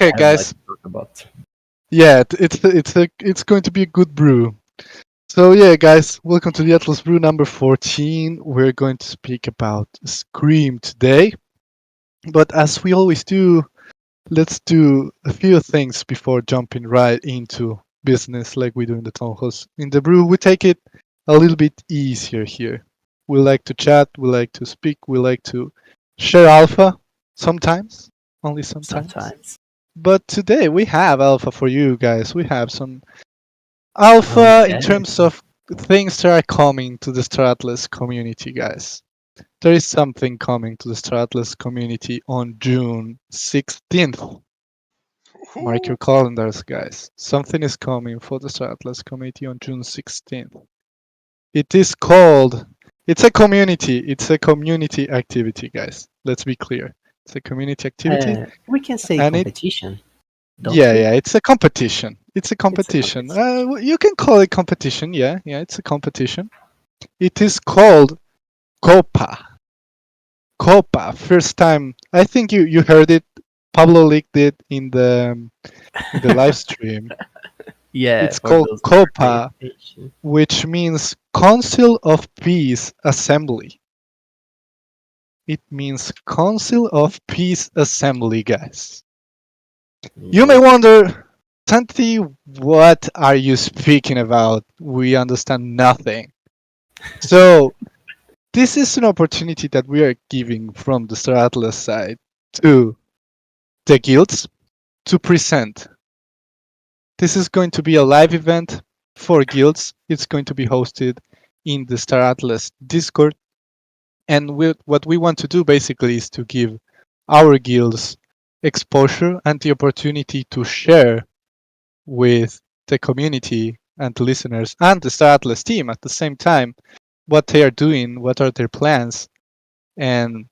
Okay, I would like guys. to talk about. Yeah, it's going to be a good brew. So yeah, guys, welcome to the Atlas Brew number 14. We're going to speak about Scream today. But as we always do, let's do a few things before jumping right into business like we do in the town halls. In the brew, we take it a little bit easier here. We like to chat, we like to speak, we like to share alpha sometimes, only sometimes. Sometimes. But today we have alpha for you guys. We have some alpha in Okay. terms of things that are coming to the Stratlas community, guys. There is something coming to the Stratlas community on June 16th. Mark your Woohoo! calendars, guys. Something is coming for the Stratlas community on June 16th. It is called. It's a community activity, guys. Let's be clear. It's a community activity, We can say and it competition, don't yeah, we? yeah, it's a competition. It's a It's a competition. competition. You can call it competition. Yeah, yeah, it's a competition. It is called Copa. Copa. First time. I think you heard it. Pablo leaked it in the live stream. Yeah, It's for called those who are paying Copa, attention. which means Council of Peace Assembly. It means Council of Peace Assembly, guys. You may Yeah. wonder, Santi, what are you speaking about? We understand nothing. So, this is an opportunity that we are giving from the Star Atlas side to the guilds to present. This is going to be a live event for guilds. It's going to be hosted in the Star Atlas Discord. And what we want to do basically is to give our guilds exposure and the opportunity to share with the community and the listeners and the Star Atlas team at the same time what they are doing, what are their plans, and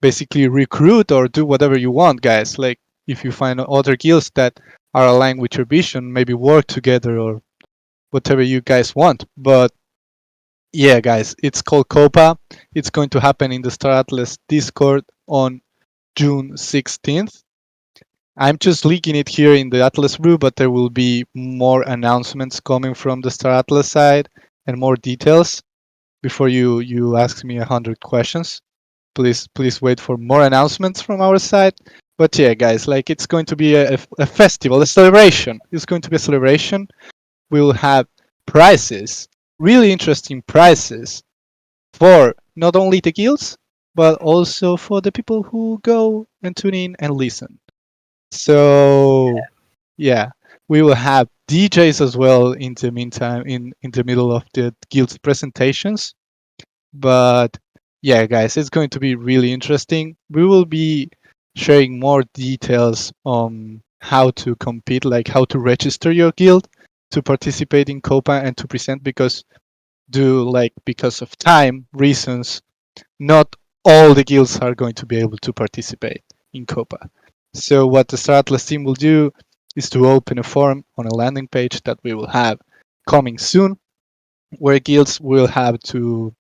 basically recruit or do whatever you want, guys. Like if you find other guilds that are aligned with your vision, maybe work together or whatever you guys want. But yeah, guys, it's called Copa. It's going to happen in the Star Atlas Discord on June 16th. I'm just leaking it here in the Atlas Brew, but there will be more announcements coming from the Star Atlas side and more details before you ask me 100 questions. Please wait for more announcements from our side. But yeah, guys, like it's going to be a festival, a celebration. It's going to be a celebration. We will have prizes, really interesting prizes for not only the guilds, but also for the people who go and tune in and listen. So yeah, we will have DJs as well in the meantime, in the middle of the guild's presentations. But yeah, guys, it's going to be really interesting. We will be sharing more details on how to compete, like how to register your guild to participate in Copa and to present because of time reasons, not all the guilds are going to be able to participate in Copa. So what the Star Atlas team will do is to open a forum on a landing page that we will have coming soon, where guilds will have to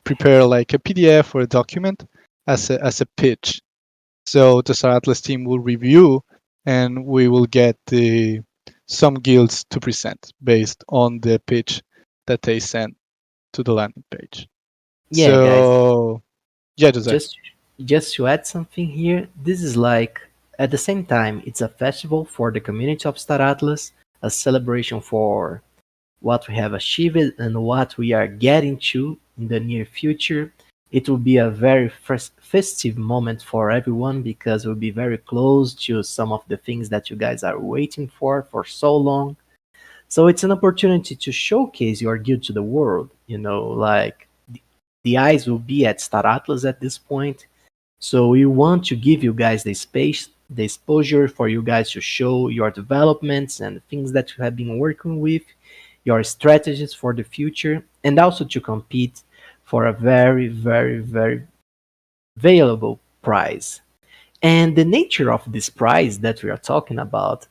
prepare like a PDF or a document as a pitch. So the Star Atlas team will review, and we will get some guilds to present based on the pitch that they send to the landing page. Yeah, guys. So yeah, Jose. Just just to add something here, this is like at the same time it's a festival for the community of Star Atlas, a celebration for what we have achieved and what we are getting to in the near future. It will be a very festive moment for everyone because we'll be very close to some of the things that you guys are waiting for so long. So it's an opportunity to showcase your guild to the world. Like the eyes will be at Star Atlas at this point. So we want to give you guys the space, the exposure for you guys to show your developments and things that you have been working with, your strategies for the future, and also to compete for a very, very, very valuable prize. And the nature of this prize that we are talking about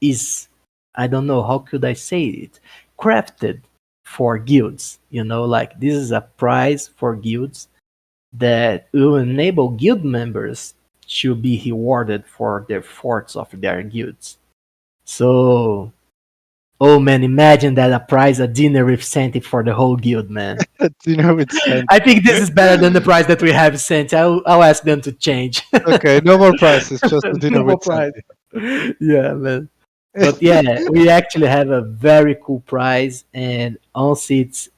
is, I don't know, how could I say it, crafted for guilds. Like this is a prize for guilds that will enable guild members to be rewarded for the efforts of their guilds. So, oh man, imagine that a prize, a dinner with Santi for the whole guild, man. It's sent. I think this is better than the prize that we have sent. I'll ask them to change. Okay, no more prices, just the dinner No more with prize. Santi. Yeah, man. But yeah, we actually have a very cool prize, and honestly, it's.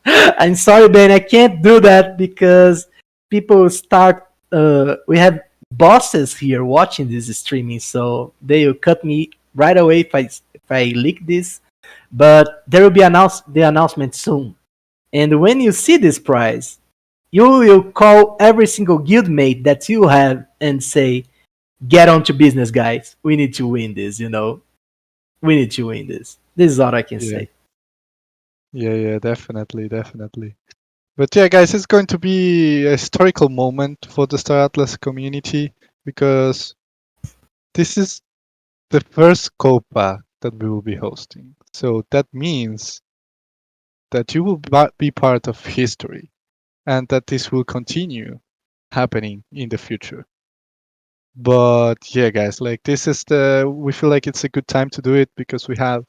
I'm sorry, Ben, I can't do that because people start. We have bosses here watching this streaming, so they will cut me right away if I leak this. But there will be the announcement soon, and when you see this prize, you will call every single guildmate that you have and say, "Get on to business, guys. We need to win this. We need to win this." This is all I can Yeah, say. yeah, definitely, definitely. But yeah, guys, it's going to be a historical moment for the Star Atlas community because this is the first Copa that we will be hosting. So that means that you will be part of history and that this will continue happening in the future. But yeah, guys, like we feel like it's a good time to do it because we have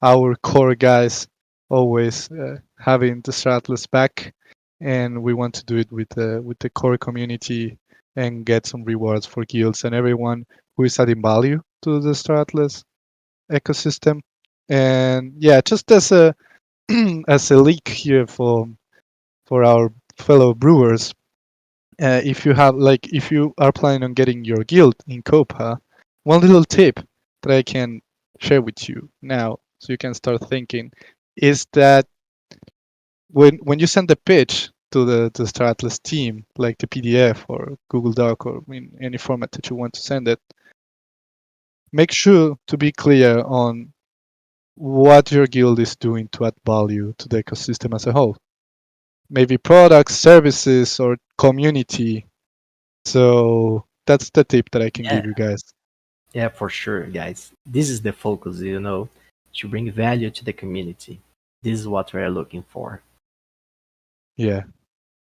our core guys always having the Stratless back, and we want to do it with the core community and get some rewards for guilds and everyone who is adding value to the Stratless ecosystem. And yeah, just as a as a leak here for our fellow brewers, if you are planning on getting your guild in Copa, one little tip that I can share with you now, so you can start thinking, is that when you send the pitch to the Star Atlas team, like the PDF or Google Doc or in any format that you want to send it, make sure to be clear on what your guild is doing to add value to the ecosystem as a whole. Maybe products, services, or community. So that's the tip that I can Yeah, give you guys. yeah, for sure, guys. This is the focus, to bring value to the community. This is what we're looking for. Yeah.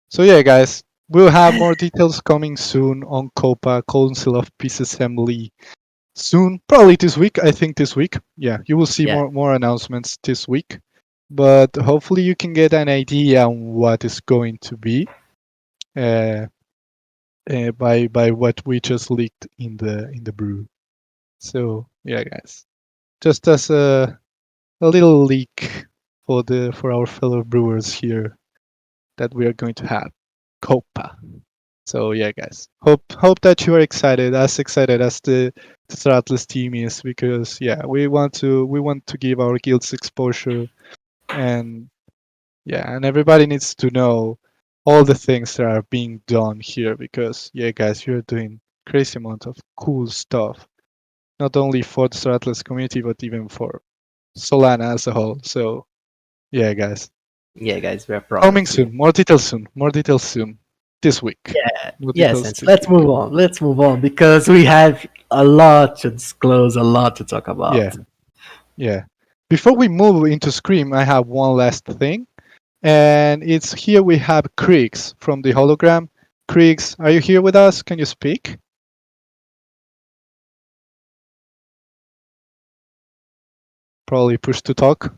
So yeah, guys, we'll have more details coming soon on Copa Council of Peace Assembly soon, probably this week. I think this week. Yeah, you will see Yeah, more announcements this week. But hopefully you can get an idea on what is going to be uh, by what we just leaked in the brew. So yeah, guys, just as a little leak for our fellow brewers here that we are going to have Copa. So yeah, guys, hope that you are excited as the Star Atlas team is, because yeah, we want to give our guilds exposure, and yeah, and everybody needs to know all the things that are being done here, because yeah, guys, you're doing crazy amount of cool stuff, not only for the Star Atlas community but even for Solana as a whole. So yeah, guys, yeah, guys, we're proud coming of you. soon. More details soon. More details soon. This week. Yeah, More yes, details and this let's week. move on. Let's move on because we have a lot to disclose, a lot to talk Yeah, about. yeah. Before we move into Scream, I have one last thing. And it's here we have Kriegs from the hologram. Kriegs, are you here with us? Can you speak? Probably push to talk.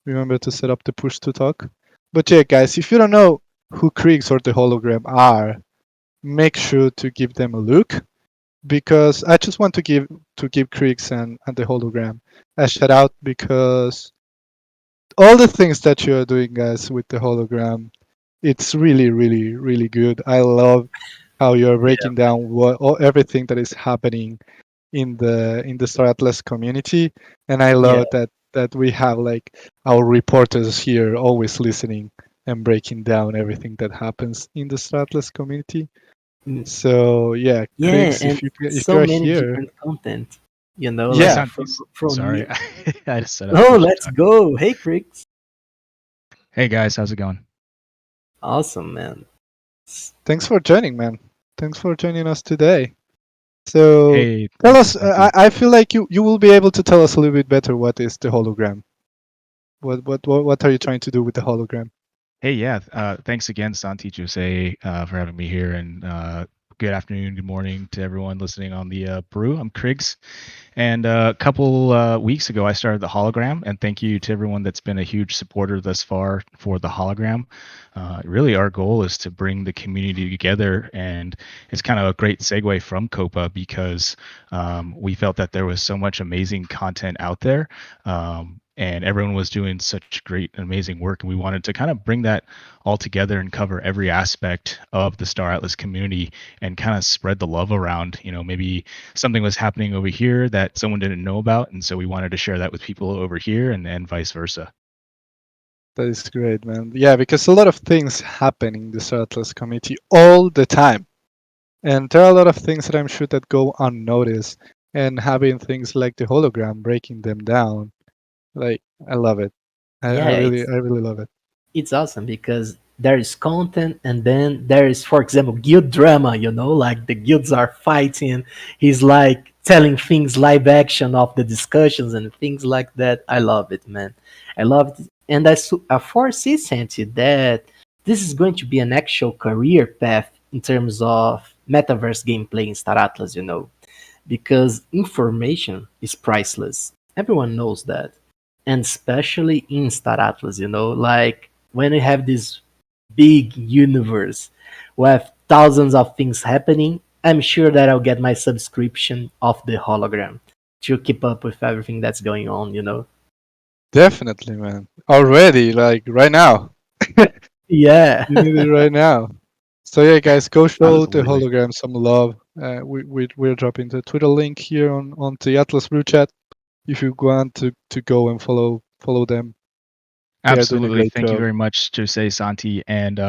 Remember to set up the push to talk. But yeah, guys, if you don't know who Kriegs or the hologram are, make sure to give them a look, because I just want to give Kriegs and the hologram a shout out, because all the things that you're doing, guys, with the hologram, it's really good. I love how you're Yeah, breaking down everything that is happening in the Star Atlas community, and I yeah, love that we have like our reporters here always listening and breaking down everything that happens in the Star Atlas community. mm, So yeah, yeah, Craigs, and if so you're many here, different content. Hey, Like yeah, Santis. from Sorry, me. I just set up Oh, push to let's talk. go! Hey, Cricks. Hey guys, how's it going? Awesome, man. thanks for joining, man. Thanks for joining us today. So Hey, tell thank you, us. Santi. I feel like you will be able to tell us a little bit better what is the hologram. What are you trying to do with the hologram? Hey, yeah, thanks again, Santi Jose, for having me here and good afternoon, good morning to everyone listening on the Brew. I'm Kriggs. And a couple weeks ago, I started the Hologram. And thank you to everyone that's been a huge supporter thus far for the Hologram. Really, our goal is to bring the community together. And it's kind of a great segue from Copa because we felt that there was so much amazing content out there. And everyone was doing such great and amazing work, and we wanted to kind of bring that all together and cover every aspect of the Star Atlas community and kind of spread the love around. Maybe something was happening over here that someone didn't know about, and so we wanted to share that with people over here, and vice versa. That is great, man. Yeah, because a lot of things happen in the Star Atlas community all the time. And there are a lot of things that I'm sure that go unnoticed. And having things like the hologram breaking them down, like I love it. Yeah, I really love it. it's awesome because there is content and then there is, for example, guild drama, like the guilds are fighting. He's like telling things live action of the discussions and things like that. I love it, man. I love it. And I foresee, Santi, that this is going to be an actual career path in terms of metaverse gameplay in Star Atlas, because information is priceless. Everyone knows that. And especially in Star Atlas, like when you have this big universe with thousands of things happening, I'm sure that I'll get my subscription of the hologram to keep up with everything that's going on. Definitely, man. Already, like right now. Yeah, You need it right now. So yeah, guys, go show the Absolutely. hologram some love. We're dropping the Twitter link here on the Atlas Brew chat. If you want to go and follow them, they are doing a Absolutely. great Thank you job. very much, Jose Santi. And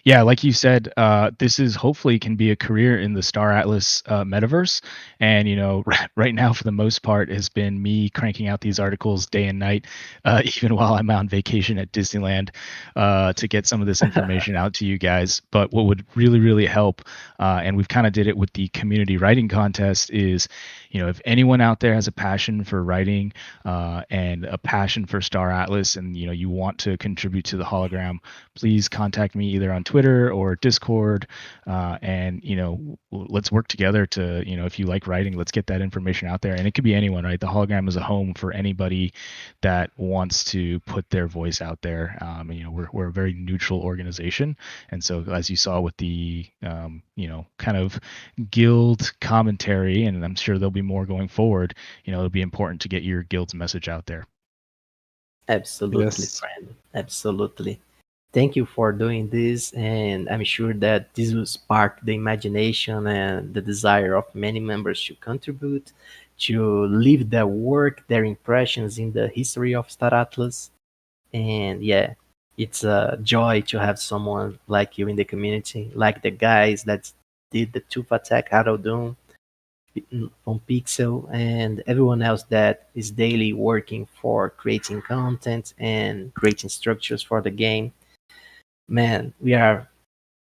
yeah, like you said, this is hopefully can be a career in the Star Atlas metaverse. And right now, for the most part, has been me cranking out these articles day and night, even while I'm on vacation at Disneyland, to get some of this information out to you guys. But what would really, really help, and we've kind of did it with the community writing contest, is if anyone out there has a passion for writing and a passion for Star Atlas, and you want to contribute to the hologram, please contact me either on Twitter or Discord, and let's work together to if you like writing, let's get that information out there. And it could be anyone, right? The hologram is a home for anybody that wants to put their voice out there. And, we're a very neutral organization, and so as you saw with the kind of guild commentary, and I'm sure there'll be more going forward, it'll be important to get your guild's message out there. absolutely, Yes, friend. Absolutely. Thank you for doing this, and I'm sure that this will spark the imagination and the desire of many members to contribute, to leave their work, their impressions in the history of Star Atlas. And yeah, it's a joy to have someone like you in the community, like the guys that did the Tooth Attack, Harold Doom, on Pixel, and everyone else that is daily working for creating content and creating structures for the game. Man, we are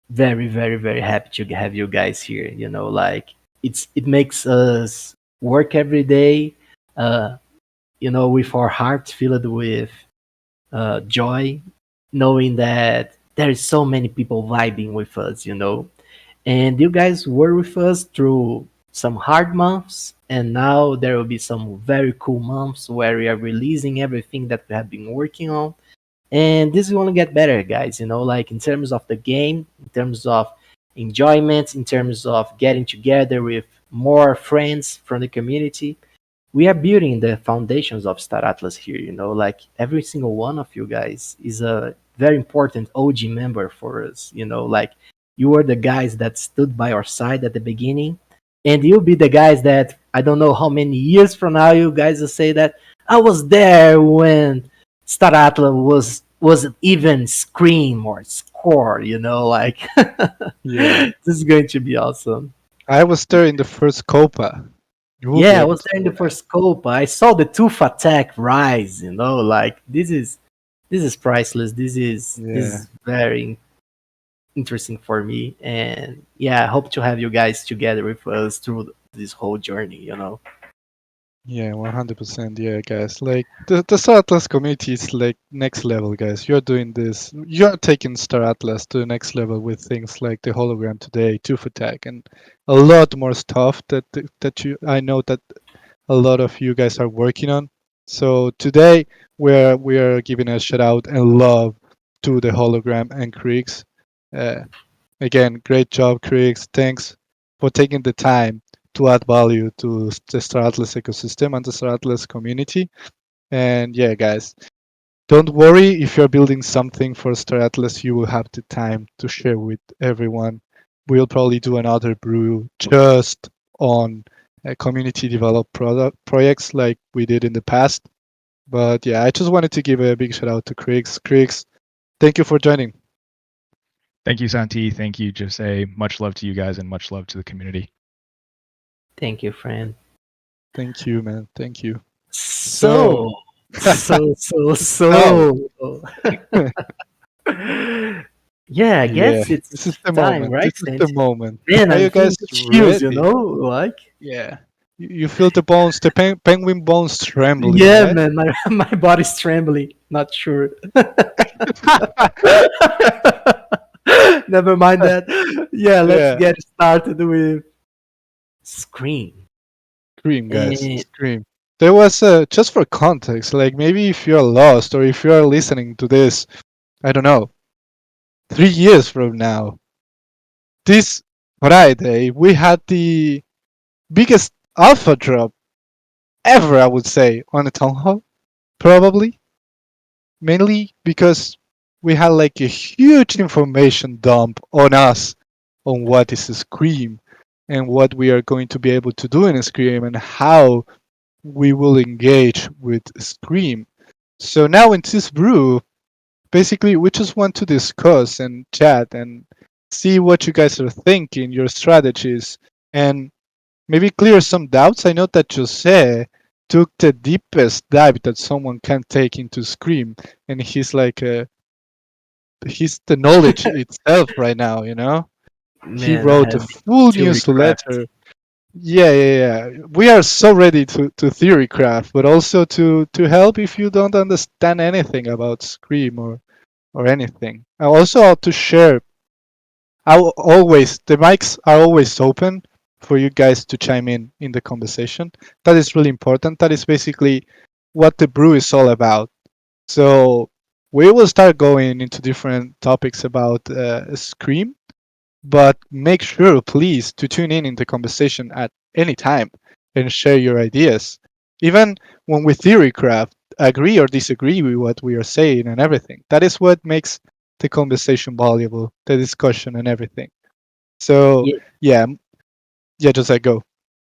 very, very, very happy to have you guys here. Like it makes us work every day, uh, with our hearts filled with joy, knowing that there is so many people vibing with us. And you guys were with us through some hard months, and now there will be some very cool months where we are releasing everything that we have been working on. And this is going to get better, guys. Like in terms of the game, in terms of enjoyment, in terms of getting together with more friends from the community. We are building the foundations of Star Atlas here. Like every single one of you guys is a very important OG member for us. Like you were the guys that stood by our side at the beginning, and you'll be the guys that I don't know how many years from now you guys will say that I was there when Star Atlas wasn't even Scream or Score. Like yeah. this is going to be awesome. I was there in the first Copa. You will be Yeah, I able was to there in say the that. first Copa. I saw the Tooth Attack rise. Like this is priceless. This is Yeah. very interesting for me, and yeah, I hope to have you guys together with us through this whole journey. Yeah, 100%. Yeah, guys. Like the Star Atlas community is like next level, guys. You're doing this. You're taking Star Atlas to the next level with things like the hologram today, Tooth Attack, and a lot more stuff that you I know that a lot of you guys are working on. So today we are giving a shout out and love to the hologram and Kriegs. Uh, Again, great job, Kriegs. Thanks for taking the time to add value to the Star Atlas ecosystem and the Star Atlas community. And yeah, guys, don't worry if you're building something for Star Atlas, you will have the time to share with everyone. We'll probably do another brew just on community developed product projects like we did in the past. But yeah, I just wanted to give a big shout out to Kriegs. Kriegs, thank you for joining. Thank you, Santi. Thank you, Jose. Much love to you guys and much love to the community. Thank you, friend. Thank you, man. Thank you. So, So, so, so, so so. Yeah, I yeah, guess it's this is the time, moment. This right, is the Santi? moment. Man, Are I'm you guys feeling the chills, ready? like. Yeah. You feel the bones, the penguin bones trembling, Yeah, right? man, my body's trembling. Not sure. Never mind that. Yeah, let's Yeah. get started with Scream. Scream, guys. And Scream. There was just for context, like maybe if you're lost or if you're listening to this, I don't know, 3 years from now, this Friday we had the biggest alpha drop ever, I would say, on a town hall. Probably. Mainly because we had like a huge information dump on us on what is a Scream and what we are going to be able to do in a Scream and how we will engage with Scream. So now in this brew, basically we just want to discuss and chat and see what you guys are thinking, your strategies, and maybe clear some doubts. I know that Jose took the deepest dive that someone can take into Scream, and he's the knowledge itself right now. He man, I wrote a have full theory craft. newsletter. Yeah, yeah, yeah. We are so ready to theory craft, but also to help if you don't understand anything about Scream or anything. And also to share. The mics are always open for you guys to chime in the conversation. That is really important. That is basically what the brew is all about. So we will start going into different topics about Scream, but make sure, please, to tune in the conversation at any time and share your ideas. Even when we theory craft, agree or disagree with what we are saying and everything. That is what makes the conversation valuable, the discussion and everything. So Yeah, yeah, yeah, just like go.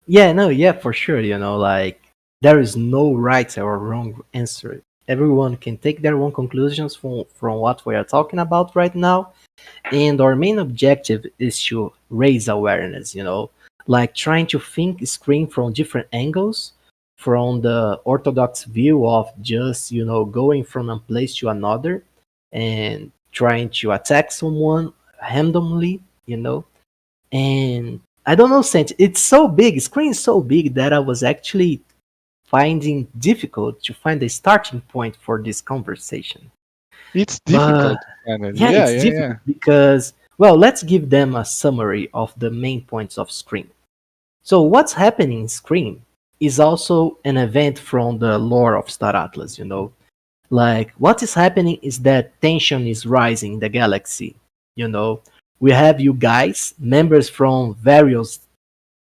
yeah, no, yeah, for sure. Like there is no right or wrong answer. Everyone can take their own conclusions from what we are talking about right now. And our main objective is to raise awareness, like trying to think screen from different angles, from the orthodox view of just, going from one place to another and trying to attack someone randomly, And I don't know, Saint, it's so big, screen is so big that I was actually finding difficult to find a starting point for this conversation. It's But difficult to find it. yeah, Yeah, it's yeah, yeah. difficult because, well, let's give them a summary of the main points of Scream. So, what's happening in Scream is also an event from the lore of Star Atlas, Like, what is happening is that tension is rising in the galaxy, you know? We have you guys, members from various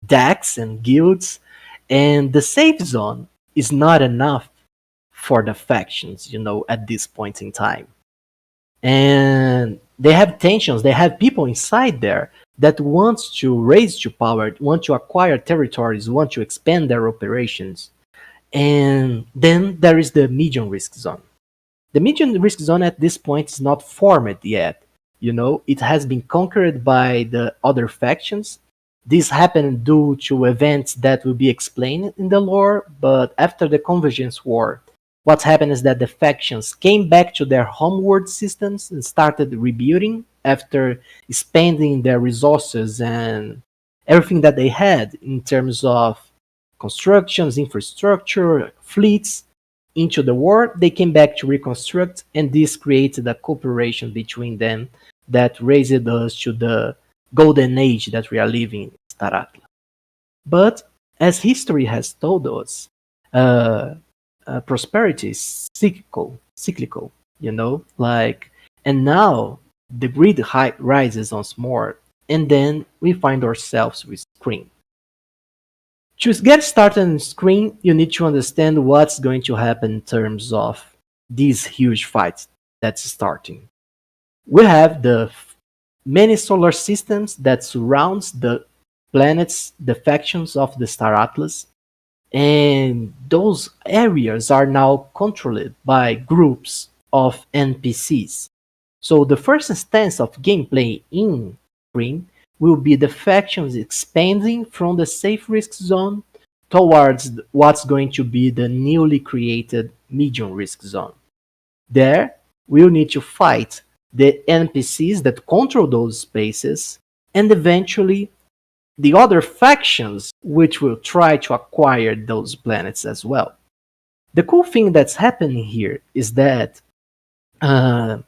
decks and guilds, and the safe zone is not enough for the factions, at this point in time, and they have tensions, they have people inside there that wants to raise to power, want to acquire territories, want to expand their operations. And then there is the medium risk zone. The medium risk zone at this point is not formed yet. It has been conquered by the other factions. This happened due to events that will be explained in the lore, but after the Convergence War, what happened is that the factions came back to their homeworld systems and started rebuilding after spending their resources and everything that they had in terms of constructions, infrastructure, fleets into the war. They came back to reconstruct, and this created a cooperation between them that raised us to the golden age that we are living in Star Atlas. But as history has told us, uh, prosperity is cyclical, like, and now the greed rises once more, and then we find ourselves with Screen. To get started on Screen, you need to understand what's going to happen in terms of these huge fights that's starting. We have the many solar systems that surrounds the planets, the factions of the Star Atlas, and those areas are now controlled by groups of NPCs. So the first instance of gameplay in Screen will be the factions expanding from the safe risk zone towards what's going to be the newly created medium risk zone. There, we'll need to fight the NPCs that control those spaces, and eventually the other factions which will try to acquire those planets as well. The cool thing that's happening here is that uh,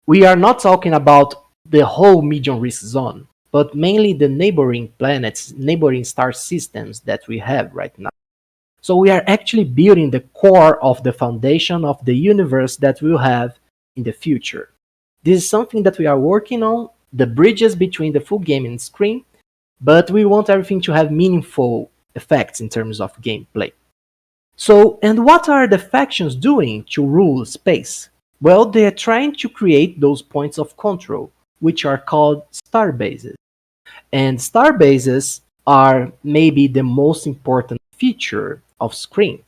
we are not talking about the whole medium risk zone, but mainly the neighboring planets, neighboring star systems that we have right now. So we are actually building the core of the foundation of the universe that we'll have in the future. This is something that we are working on, the bridges between the full game and screen, but we want everything to have meaningful effects in terms of gameplay. So, and what are the factions doing to rule space? Well, they are trying to create those points of control, which are called star bases. And star bases are maybe the most important feature of Screen.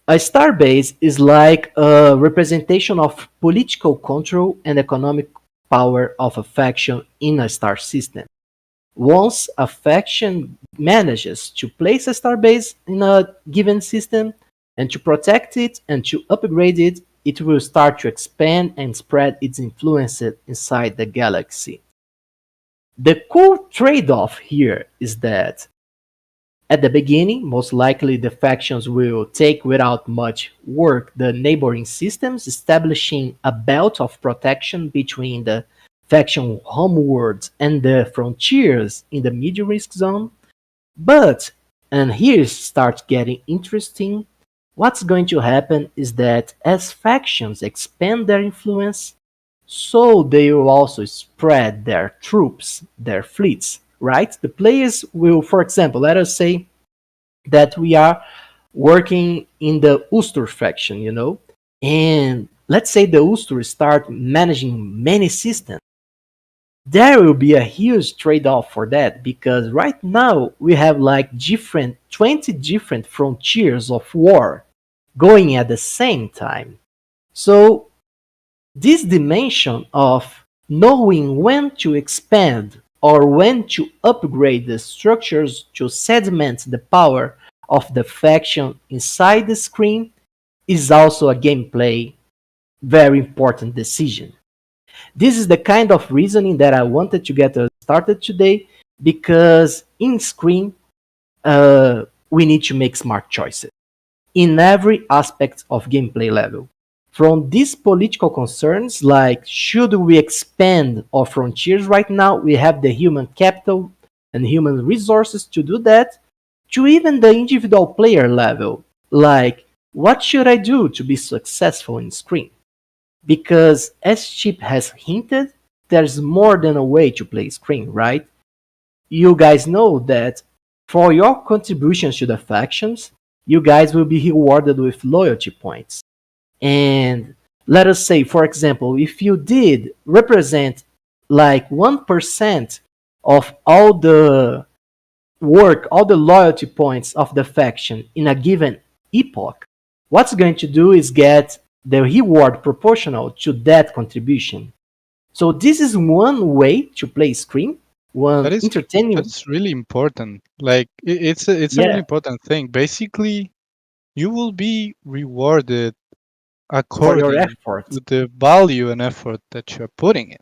A starbase is like a representation of political control and economic power of a faction in a star system. Once a faction manages to place a starbase in a given system and to protect it and to upgrade it, it will start to expand and spread its influence inside the galaxy. The cool trade-off here is that at the beginning, most likely the factions will take without much work the neighboring systems, establishing a belt of protection between the faction homeworlds and the frontiers in the medium risk zone. But, and here it starts getting interesting, what's going to happen is that as factions expand their influence, so they will also spread their troops, their fleets, right? The players will, for example, let us say that we are working in the Ustur faction, and let's say the Ustur start managing many systems. There will be a huge trade-off for that because right now we have like 20 different frontiers of war going at the same time. So this dimension of knowing when to expand or when to upgrade the structures to sediment the power of the faction inside the screen is also a gameplay very important decision. This is the kind of reasoning that I wanted to get us started today because in screen we need to make smart choices in every aspect of gameplay level. From these political concerns, like should we expand our frontiers right now, we have the human capital and human resources to do that, to even the individual player level, like what should I do to be successful in Screen? Because as Chip has hinted, there's more than a way to play Screen, right? You guys know that for your contributions to the factions, you guys will be rewarded with loyalty points. And let us say, for example, if you did represent like 1% of all the work, all the loyalty points of the faction in a given epoch, what's going to do is get the reward proportional to that contribution. So this is one way to play Scream, That one is that entertaining. is really important. Like it's a really Yeah, important thing. Basically, you will be rewarded for your according effort. to the value and effort that you're putting in.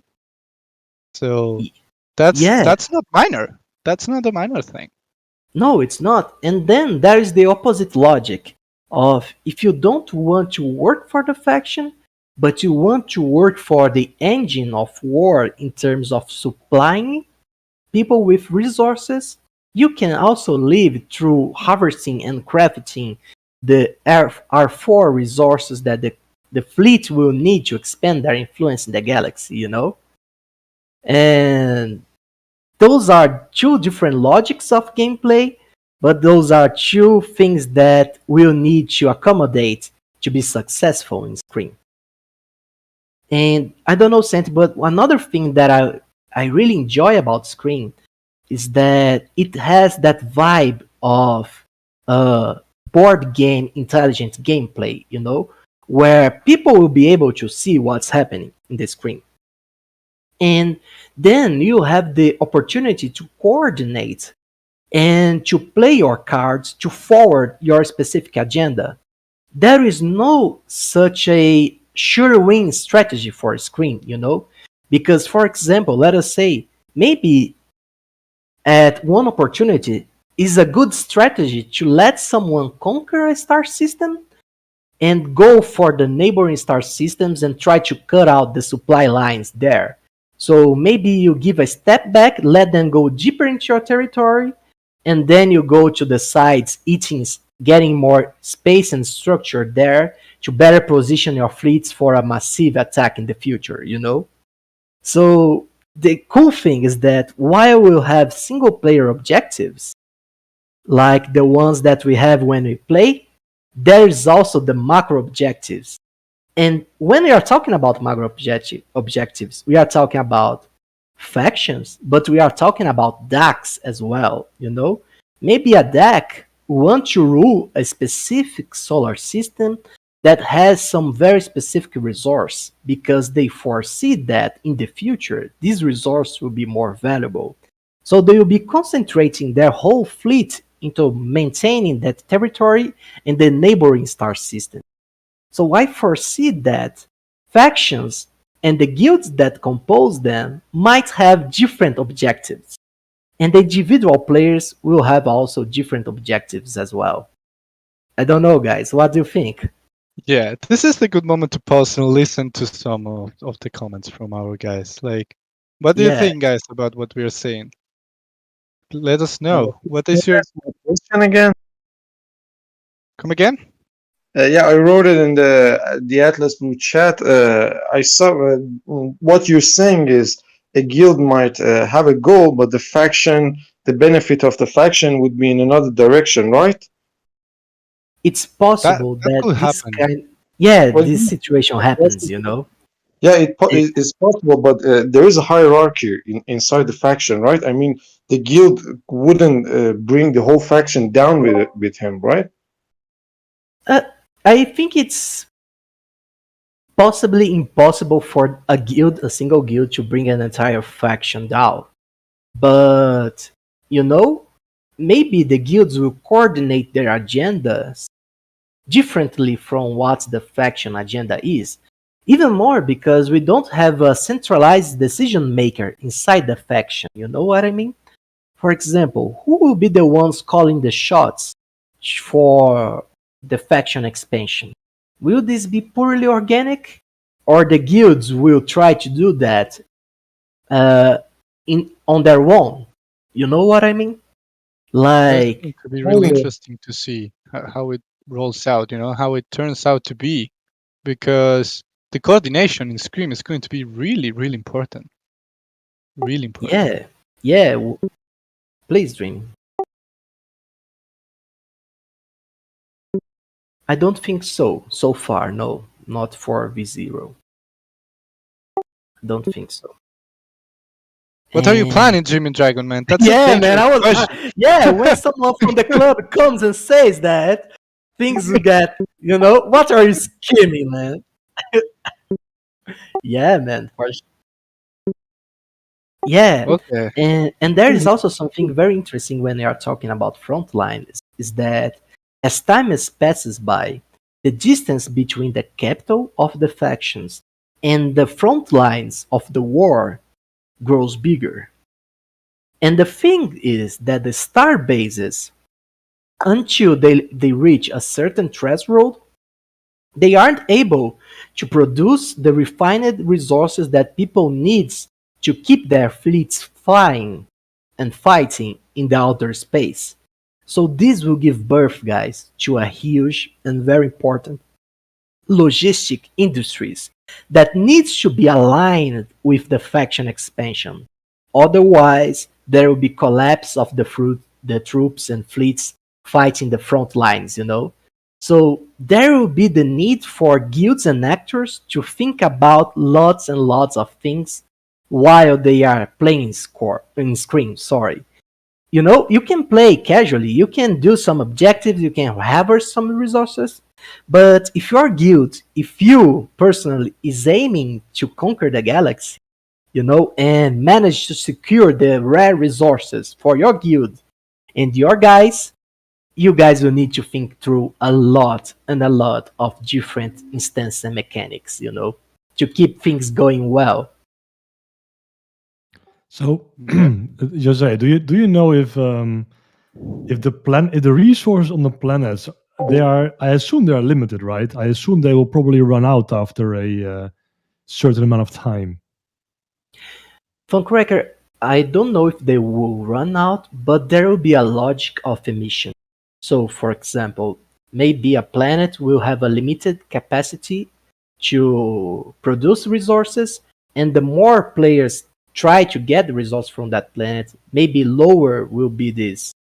So Y- that's Yeah, that's not minor. That's not a minor thing. No, it's not. And then there is the opposite logic of if you don't want to work for the faction, but you want to work for the engine of war in terms of supplying people with resources, you can also live through harvesting and crafting the R4 resources that the fleet will need to expand their influence in the galaxy, you know? And those are two different logics of gameplay, but those are two things that we'll need to accommodate to be successful in Scream. And I don't know, Santi, but another thing that I really enjoy about Scream is that it has that vibe of board game intelligent gameplay, you know, where people will be able to see what's happening in the screen. And then you have the opportunity to coordinate and to play your cards to forward your specific agenda. There is no such a sure win strategy for a screen, you know? Because, for example, let us say maybe at one opportunity is a good strategy to let someone conquer a star system and go for the neighboring star systems and try to cut out the supply lines there. So maybe you give a step back, let them go deeper into your territory, and then you go to the sides, getting more space and structure there to better position your fleets for a massive attack in the future, you know? So the cool thing is that while we'll have single player objectives, like the ones that we have when we play, there is also the macro objectives. And when we are talking about objectives, we are talking about factions, but we are talking about decks as well, you know? Maybe a deck wants to rule a specific solar system that has some very specific resource because they foresee that in the future this resource will be more valuable. So they will be concentrating their whole fleet into maintaining that territory and the neighboring star system. So I foresee that factions and the guilds that compose them might have different objectives. And the individual players will have also different objectives as well. I don't know, guys. What do you think? Yeah, this is the good moment to pause and listen to some of the comments from our guys. Like, what do you Yeah. think, guys, about what we are saying? Let us Uh, know. What can is you your ask my question again? come again? Yeah, I wrote it in the Atlas Blue chat. I saw what you're saying is a guild might have a goal, but the benefit of the faction would be in another direction, right? It's That possible that that could this happen. kind yeah, Well, this situation happens, you know. yeah, Eh, it's possible, but there is a hierarchy inside the faction, right? I mean, the guild wouldn't bring the whole faction down with him, right? uh, I think it's possibly impossible for a single guild, to bring an entire faction down. But you know, maybe the guilds will coordinate their agendas differently from what the faction agenda is. Even more because we don't have a centralized decision maker inside the faction. You know what I mean? For example, who will be the ones calling the shots for the faction expansion? Will this be purely organic? Or the guilds will try to do that uh, on their own? You know what I mean? That's going Like, to be really Only. interesting to see how it rolls out, how it turns out to be, because the coordination in Scream is going to be really, really important. Really important. yeah, yeah, please dream. I don't think so. So far, no. Not for V0. Don't think so. What are you And planning, Jimmy Dragon Man? That's a yeah, man, dangerous question. yeah, when someone from the club comes and says that, things will get, what are you scheming, man? Yeah, man, yeah. Okay. And there is also something very interesting when we are talking about frontline is that as time passes by, the distance between the capital of the factions and the front lines of the war grows bigger. And the thing is that the star bases, until they reach a certain threshold, they aren't able to produce the refined resources that people needs to keep their fleets flying and fighting in the outer space. So this will give birth, guys, to a huge and very important logistic industries that needs to be aligned with the faction expansion. Otherwise, there will be collapse of the troops and fleets fighting the front lines, you know. So there will be the need for guilds and actors to think about lots and lots of things while they are playing score in screen, sorry. You know, you can play casually, you can do some objectives, you can harvest some resources, but if your guild, if you personally is aiming to conquer the galaxy, you know, and manage to secure the rare resources for your guild and your guys, you guys will need to think through a lot and a lot of different instances and mechanics, you know, to keep things going well. So, Yeah. Jose, do you know if the resources on the planets, they are, I assume they are limited, right? I assume they will probably run out after a certain amount of time. Funcracker, I don't know if they will run out, but there will be a logic of emission. So, for example, maybe a planet will have a limited capacity to produce resources, and the more players try to get the resource from that planet, maybe lower will be this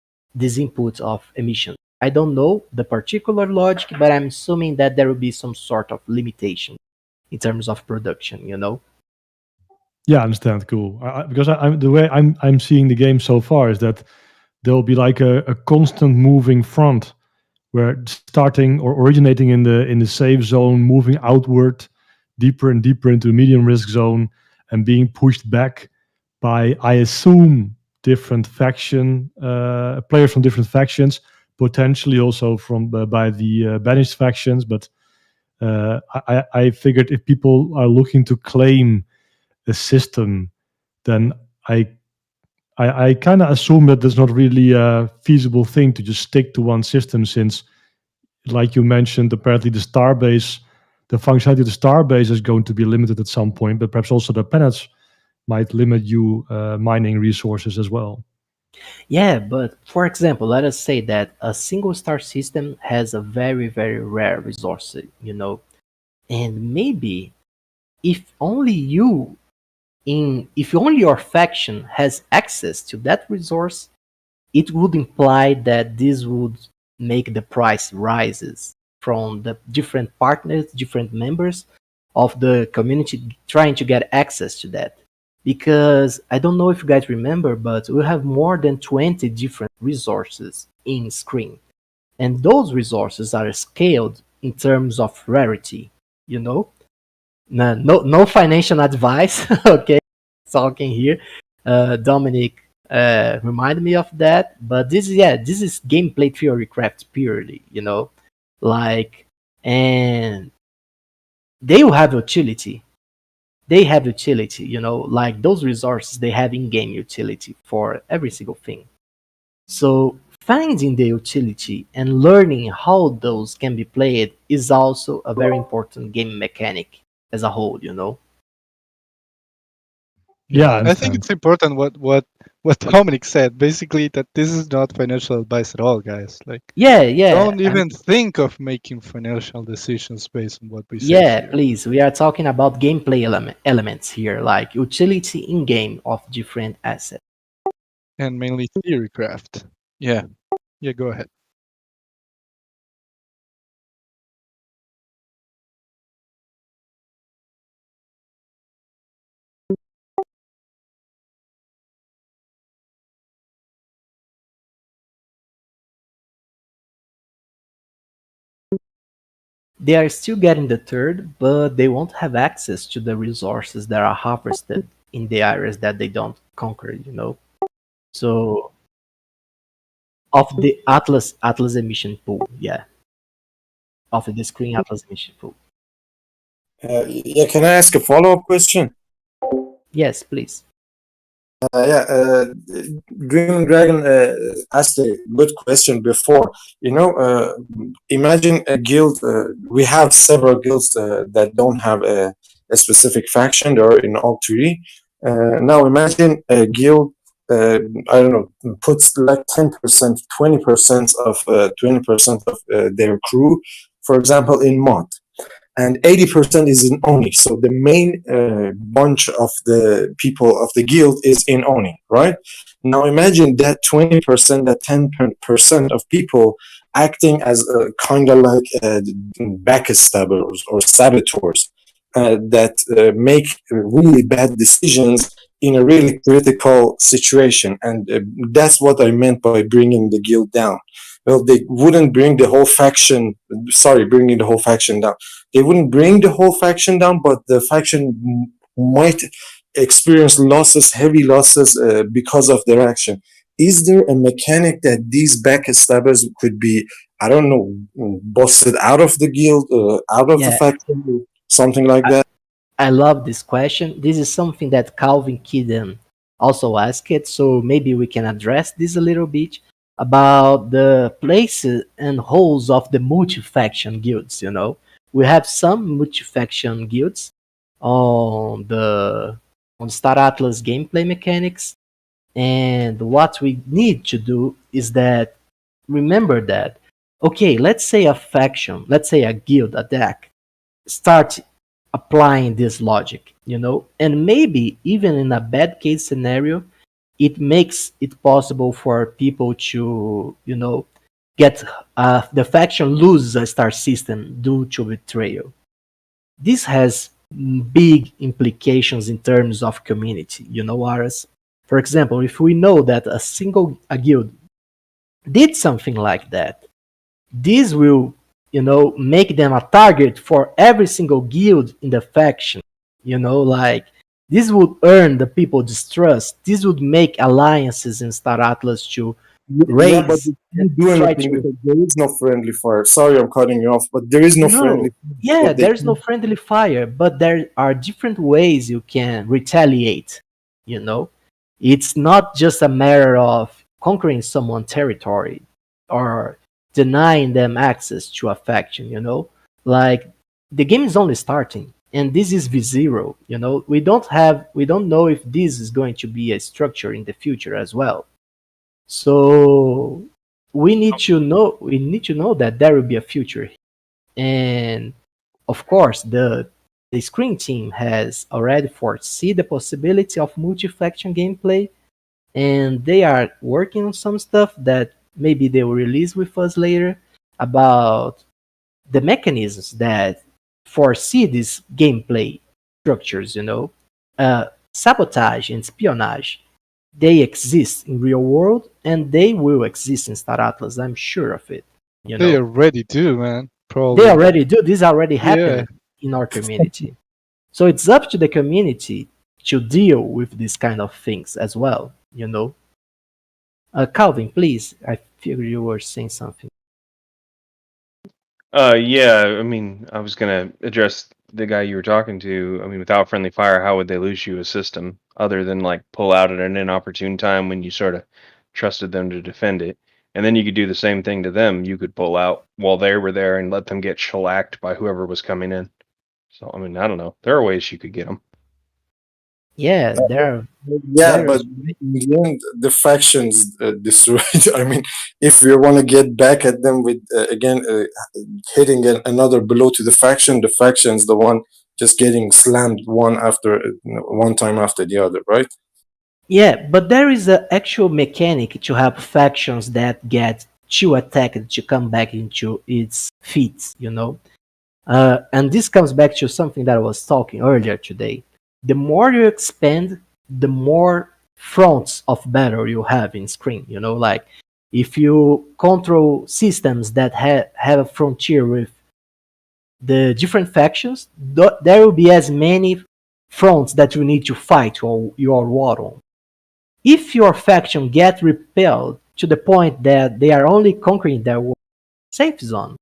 input of emission. I don't know the particular logic, but I'm assuming that there will be some sort of limitation in terms of production, you know? Yeah, I understand. Cool. Because I'm the way I'm seeing the game so far is that there'll be like a constant moving front where starting or originating in the safe zone, moving outward deeper and deeper into the medium risk zone, and being pushed back by, I assume, different faction players from different factions, potentially also from by the banished factions. But I figured if people are looking to claim a system, then I I kind of assume that that's not really a feasible thing to just stick to one system, since, like you mentioned, apparently the functionality of the starbase is going to be limited at some point, but perhaps also the planets might limit you mining resources as well. Yeah, but for example, let us say that a single star system has a very, very rare resource, you know, and maybe if only you if only your faction has access to that resource, it would imply that this would make the price rises from the different partners, different members of the community trying to get access to that. Because I don't know if you guys remember, but we have more than 20 different resources in screen. And those resources are scaled in terms of rarity, you know? No financial advice, okay? Talking here. Dominic reminded me of that, but this is gameplay theory craft purely, you know? Like, and they will have utility. They have utility, you know, like those resources, they have in-game utility for every single thing. So finding the utility and learning how those can be played is also a very important game mechanic as a whole, you know. Yeah, Yeah, I I think understand. it's important what Dominic said. Basically, that this is not financial advice at all, guys. Like, Yeah, yeah, don't even think of making financial decisions based on what we say yeah. here, Please, we are talking about gameplay elements here, like utility in game of different assets. and mainly theory craft. Yeah, yeah. Go ahead. They are still getting the third, but they won't have access to the resources that are harvested in the areas that they don't conquer, you know. So of the Atlas emission pool, yeah, of the screen Atlas emission pool. Yeah, can I ask a follow-up question? Yes, please. Yeah, Dream Dragon asked a good question before. Imagine a guild. We have several guilds that don't have a specific faction. They're in all three. Now imagine a guild. I don't know. Puts like 10%, 20% of their crew, for example, in mod, and 80% is in Oni. So the main bunch of the people of the guild is in Oni, right? Now imagine that 20%, that 10% of people acting as kind of like backstabbers or saboteurs that make really bad decisions in a really critical situation. And that's what I meant by bringing the guild down. Well, they wouldn't bring the whole faction, sorry, bringing the whole faction down. They wouldn't bring the whole faction down, but the faction might experience losses, heavy losses because of their action. Is there a mechanic that these backstabbers could be, I don't know, busted out of the guild, out of the Yeah, faction, something like I, that? I love this question. This is something that Calvin Kidden also asked it, so maybe we can address this a little bit about the places and holes of the multi-faction guilds. We have some multi-faction guilds on the Star Atlas gameplay mechanics, and what we need to do is that remember that, okay, let's say a faction, let's say a guild, a deck, start applying this logic, and maybe even in a bad case scenario, it makes it possible for people to, get the faction loses a star system due to betrayal. This has big implications in terms of community, Aras. For example, if we know that a guild did something like that, this will, make them a target for every single guild in the faction. Like this would earn the people distrust. This would make alliances in Star Atlas to Yeah, but raise they and can't do try anything to. because there is no friendly fire. Sorry, I'm cutting you off, but there is no friendly No, fire. yeah, What they there's no can. friendly fire, but there are different ways you can retaliate. You know, it's not just a matter of conquering someone's territory or denying them access to a faction. Like the game is only starting, and this is V0. We don't know if this is going to be a structure in the future as well. So we need to know that there will be a future, and of course, the Screen team has already foreseen the possibility of multi-faction gameplay, and they are working on some stuff that maybe they will release with us later about the mechanisms that foresee these gameplay structures. Sabotage and espionage. They exist in real world, and they will exist in Star Atlas. I'm sure of it. You They know. already do, man. They Probably. already do. This already Yeah. happened in our community. So it's up to the community to deal with these kind of things as well. Calvin, please. I feel you were saying something. Yeah, I mean, I was gonna address the guy you were talking to. I mean, without friendly fire, how would they lose you a system other than like pull out at an inopportune time when you sort of trusted them to defend it? And then you could do the same thing to them. You could pull out while they were there and let them get shellacked by whoever was coming in. So, I mean, I don't know. There are ways you could get them. Yeah, there, Yeah, there but is. in the end, the factions destroyed. I mean, if we want to get back at them with again hitting another blow to the faction's the one just getting slammed one after one time after the other, right? Yeah, but there is an actual mechanic to help factions that get too attacked to come back into its feet. And this comes back to something that I was talking earlier today. The more you expand, the more fronts of battle you have in screen. Like if you control systems that have a frontier with the different factions, there will be as many fronts that you need to fight or your war on. If your faction get repelled to the point that they are only conquering their safe zone,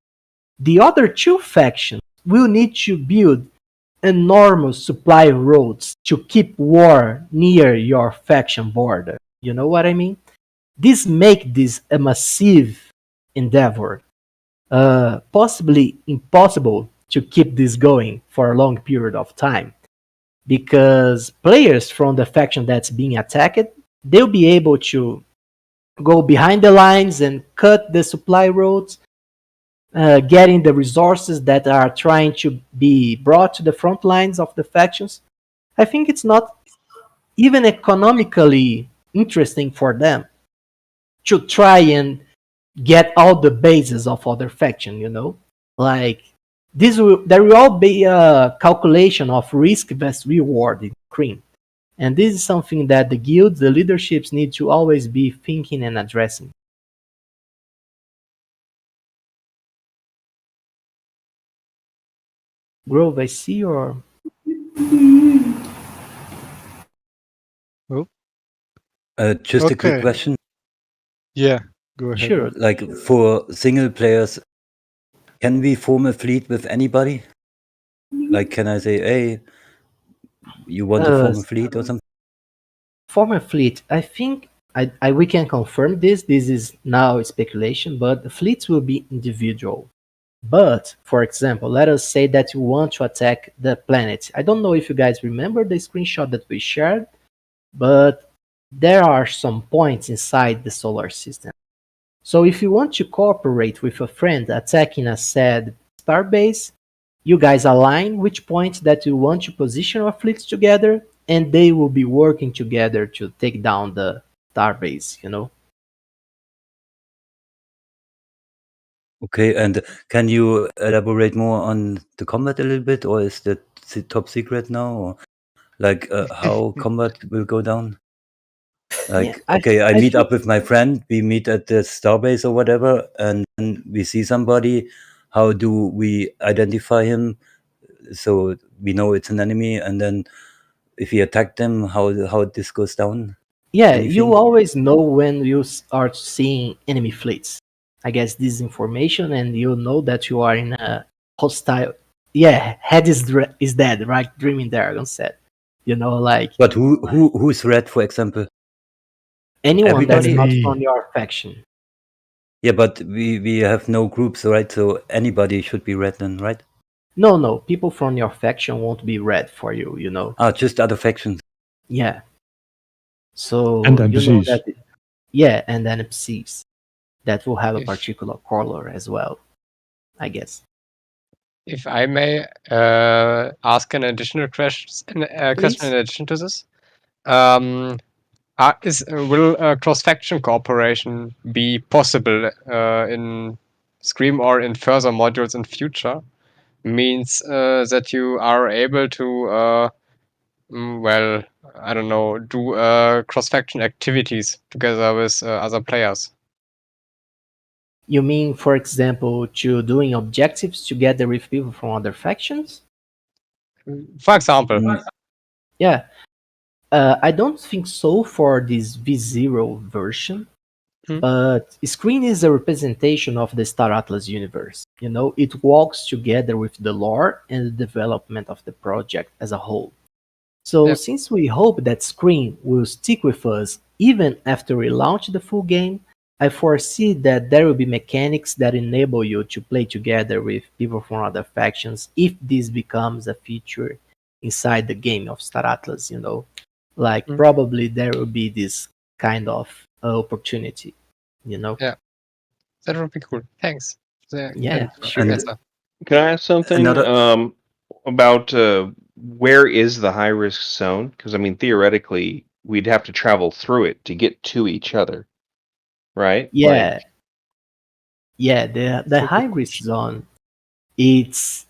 the other two factions will need to build enormous supply routes to keep war near your faction border. You know what I mean? This make this a massive endeavor, possibly impossible to keep this going for a long period of time, because players from the faction that's being attacked, they'll be able to go behind the lines and cut the supply roads, getting the resources that are trying to be brought to the front lines of the factions. I think it's not even economically interesting for them to try and get all the bases of other faction, you know? Like there will all be a calculation of risk versus reward in Cream. And this is something that the guilds, the leaderships need to always be thinking and addressing. Grove, I see your. Oh, Just a quick okay. question. Yeah, go ahead. Sure. Like for single players, can we form a fleet with anybody? Like, can I say, hey, you want to form a fleet or something? Former fleet, I think we can confirm this. This is now speculation, but the fleets will be individual. But, for example, let us say that you want to attack the planet. I don't know if you guys remember the screenshot that we shared, but there are some points inside the solar system. So if you want to cooperate with a friend attacking a said starbase, you guys align which point that you want to position your fleets together, and they will be working together to take down the starbase, you know? Okay, and can you elaborate more on the combat a little bit, or is that top secret now? Or like how combat will go down? Like, Yeah, okay, I I meet think up with my friend, we meet at the starbase or whatever, and then we see somebody. How do we identify him so we know it's an enemy? And then if we attack them, how this goes down? yeah, you Anything? always know when you are seeing enemy fleets. I guess this information, and you know that you are in a hostile. Yeah, head is dead, right? Dreaming Dragon said. You know, like But who's red, for example? anyone that's Everybody? not Enemy. from your faction. Yeah, but we have no groups, right? So anybody should be red then, right? No, no, people from your faction won't be red for you. You know. Ah, just other factions. Yeah. And So you know NPCs. that. Yeah, and NPCs that will have a If particular color as well. I guess. if I may ask an additional question Please. in addition to this, um, will cross-faction cooperation be possible in Scream or in further modules in future? Means that you are able to, well, I don't know, do cross-faction activities together with other players. You mean, for example, to doing objectives together with people from other factions? For example, Mm, Yeah. I don't think so for this V0 version, Hmm. but Screen is a representation of the Star Atlas universe. You know, it walks together with the lore and the development of the project as a whole. So, Yeah. since we hope that Screen will stick with us even after we launch the full game, I foresee that there will be mechanics that enable you to play together with people from other factions if this becomes a feature inside the game of Star Atlas, you know. Like, Mm. probably there will be this kind of opportunity, you know. Yeah. That would be cool. Thanks. Yeah, Thanks for sure. the and answer. Can I ask something another. about where is the high risk zone? Because I mean, theoretically, we'd have to travel through it to get to each other, right? Yeah, Like, yeah, the That's a high good risk question. zone, it's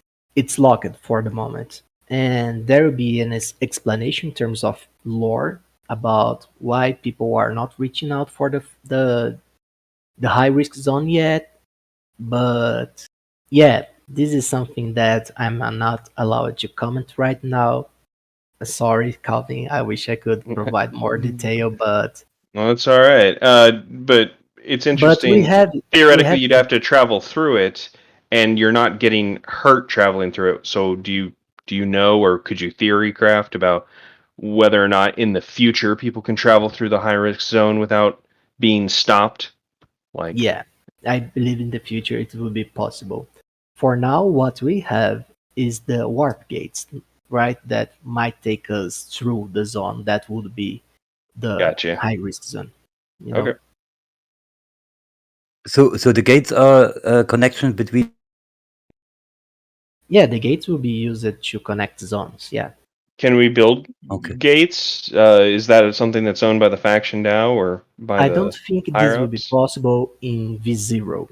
locked for the moment, and there will be an explanation in terms of lore about why people are not reaching out for the high risk zone yet. But yeah, this is something that I'm not allowed to comment right now. Sorry, Calvin. I wish I could provide more detail, but well, that's all right. But it's we interesting. have Theoretically, you'd have to travel through it, and you're not getting hurt traveling through it. So, do you do you know, or could you theory craft about whether or not in the future people can travel through the high risk zone without being stopped? Like, Yeah, I believe in the future it will be possible. For now, what we have is the warp gates, right? That might take us through the zone. That would be the gotcha. high risk zone. You know? Okay. So the gates are a connection between. Yeah, the gates will be used to connect zones. Yeah. Can we build Okay. gates? Is that something that's owned by the faction DAO or by I the don't think this higher will be ups? possible in V0, Okay.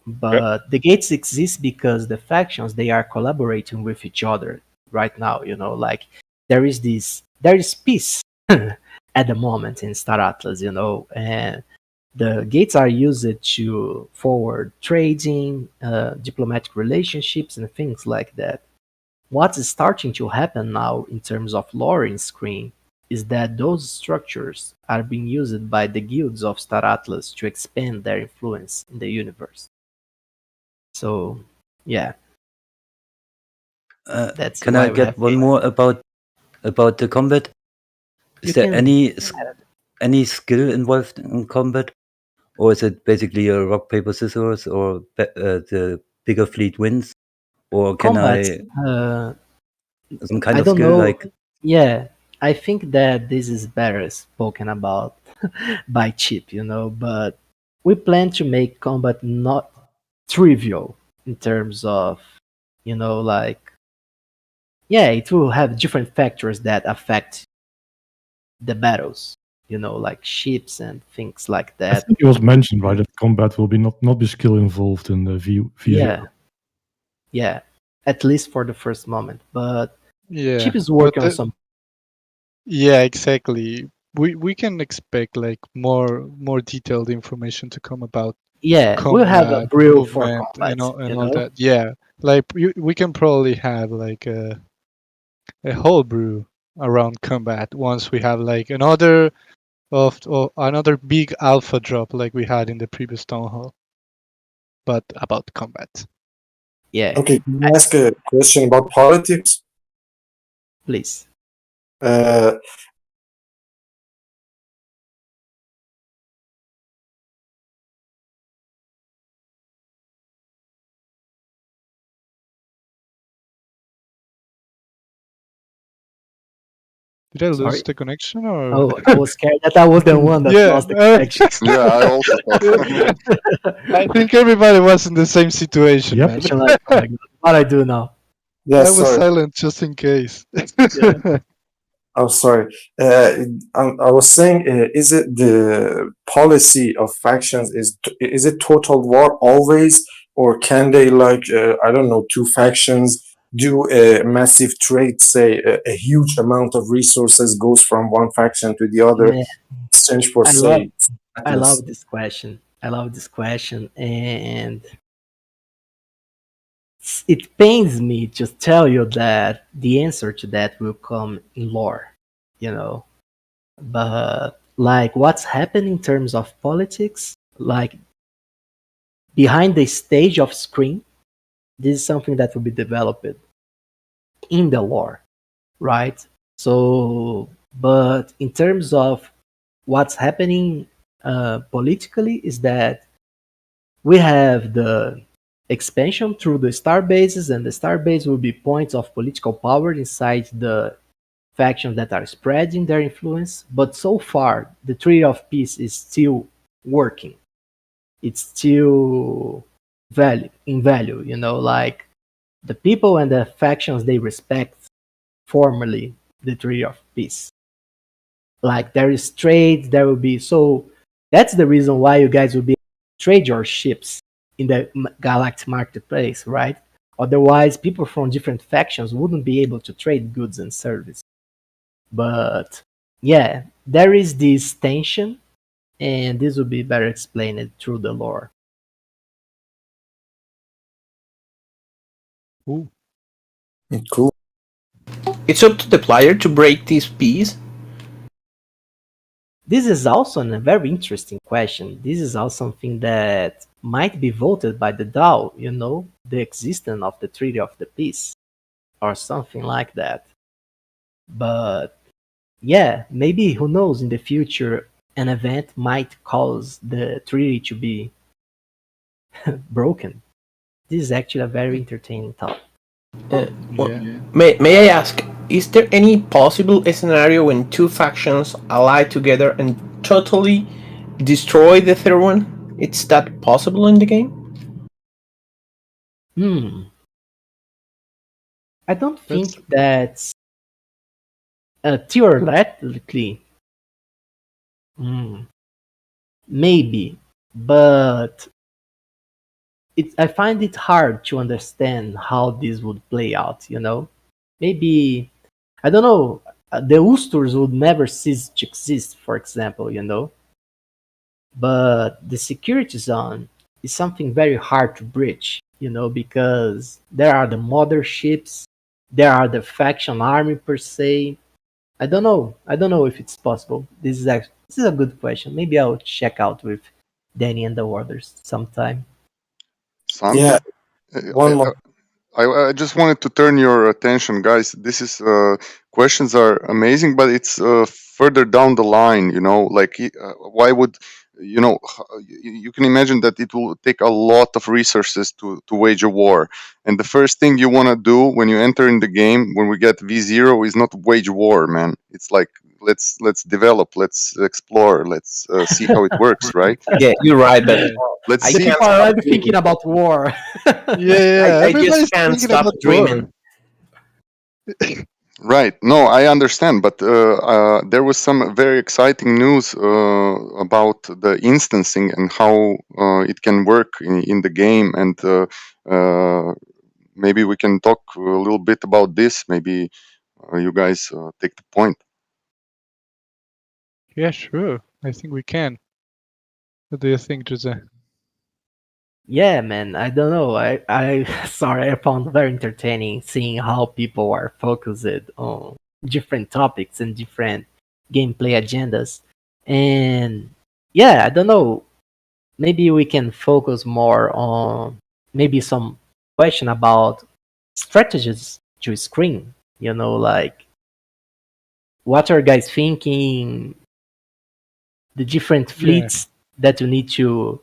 but the gates exist because the factions they are collaborating with each other right now. You know, like there is peace at the moment in Star Atlas. You know, and the gates are used to forward trading, diplomatic relationships, and things like that. What is starting to happen now in terms of lore in Screen is that those structures are being used by the guilds of Star Atlas to expand their influence in the universe. So, yeah, that's Can why I we have get one gates. more about the combat? You Is there can, any skill involved in combat, or is it basically a rock paper scissors, or the bigger fleet wins, or can combat. I Uh, some kind I of don't skill know. like Yeah, I think that this is better spoken about by Chip, you know, but we plan to make combat not trivial in terms of, you know, like, yeah, it will have different factors that affect the battles, you know, like ships and things like I that. think it was mentioned, right, that combat will be not be skill involved in the V0. Yeah, yeah, at least for the first moment. But Yeah, Chip is but working on some. yeah, exactly. We can expect like more detailed information to come about Yeah, we'll have a combat, brew for movement, combat, and you all know. that. Yeah, like we can probably have like a whole brew around combat once we have like another of another big alpha drop like we had in the previous town hall, but about combat. Yeah, Okay, can I ask a question about politics? please. Uh, Did I lose Sorry. the connection or? Oh, I was scared that I was the one that Yeah, lost the connection. Yeah, I also thought. I think everybody was in the same situation, Yep. man. Like, oh my God, what I do now? yeah, I was sorry. silent just in case. Yeah. I'm sorry. I was saying, is it the policy of factions is it total war always, or can they like I don't know, two factions do a massive trade, say a huge amount of resources goes from one faction to the other, Man, exchange for I love say I Atlas? love this question. I love this question, and it pains me to tell you that the answer to that will come in lore, you know. But like what's happening in terms of politics, like behind the stage of screen, this is something that will be developed in the lore, right? So, but in terms of what's happening politically, is that we have the expansion through the star bases, and the star base will be points of political power inside the factions that are spreading their influence. But so far, the Treaty of Peace is still working. It's still value, you know, like the people and the factions they respect formally the Treaty of Peace. Like there is trade, there will be so that's the reason why you guys will be able to trade your ships in the galactic marketplace, right? Otherwise, people from different factions wouldn't be able to trade goods and service. But yeah, there is this tension, and this will be better explained through the lore. Ooh. Cool. It's up to the player to break this peace. This is also a very interesting question. This is also something that might be voted by the DAO, you know, the existence of the Treaty of the Peace. or something like that. But yeah, maybe who knows, in the future an event might cause the treaty to be broken. This is actually a very entertaining thought. Well, Yeah. may I ask, is there any possible scenario when two factions ally together and totally destroy the third one? It's that possible in the game? Hmm. I don't That's think that's theoretically. Hmm. Maybe, but I find it hard to understand how this would play out. Maybe I don't know. The Usturs would never cease to exist, for example. But the security zone is something very hard to breach. Because there are the motherships, there are the faction army per se. I don't know. I don't know if it's possible. This is a good question. Maybe I'll check out with Danny and the others sometime. Santi, Yeah, one I, more. I just wanted to turn your attention, guys. This is questions are amazing, but it's further down the line. Like why would you can imagine that it will take a lot of resources to wage a war, and the first thing you want to do when you enter in the game when we get V0 is not wage war, man. It's like let's develop, let's explore, let's see how it works, right? Yeah, you're right, but yeah. Let's I The see. can't people are stop already thinking dreaming. about war. Yeah, I just everybody's can't thinking stop about war. dreaming. Right. No, I understand, but there was some very exciting news about the instancing and how it can work in the game, and maybe we can talk a little bit about this. Maybe you guys take the point. Yeah, sure. I think we can. What do you think, Jose? Yeah, man. I don't know. I sorry. I found it very entertaining seeing how people are focused on different topics and different gameplay agendas. And yeah, I don't know. Maybe we can focus more on maybe some question about strategies to screen. Like what are guys thinking? The different Yeah. fleets that you need to,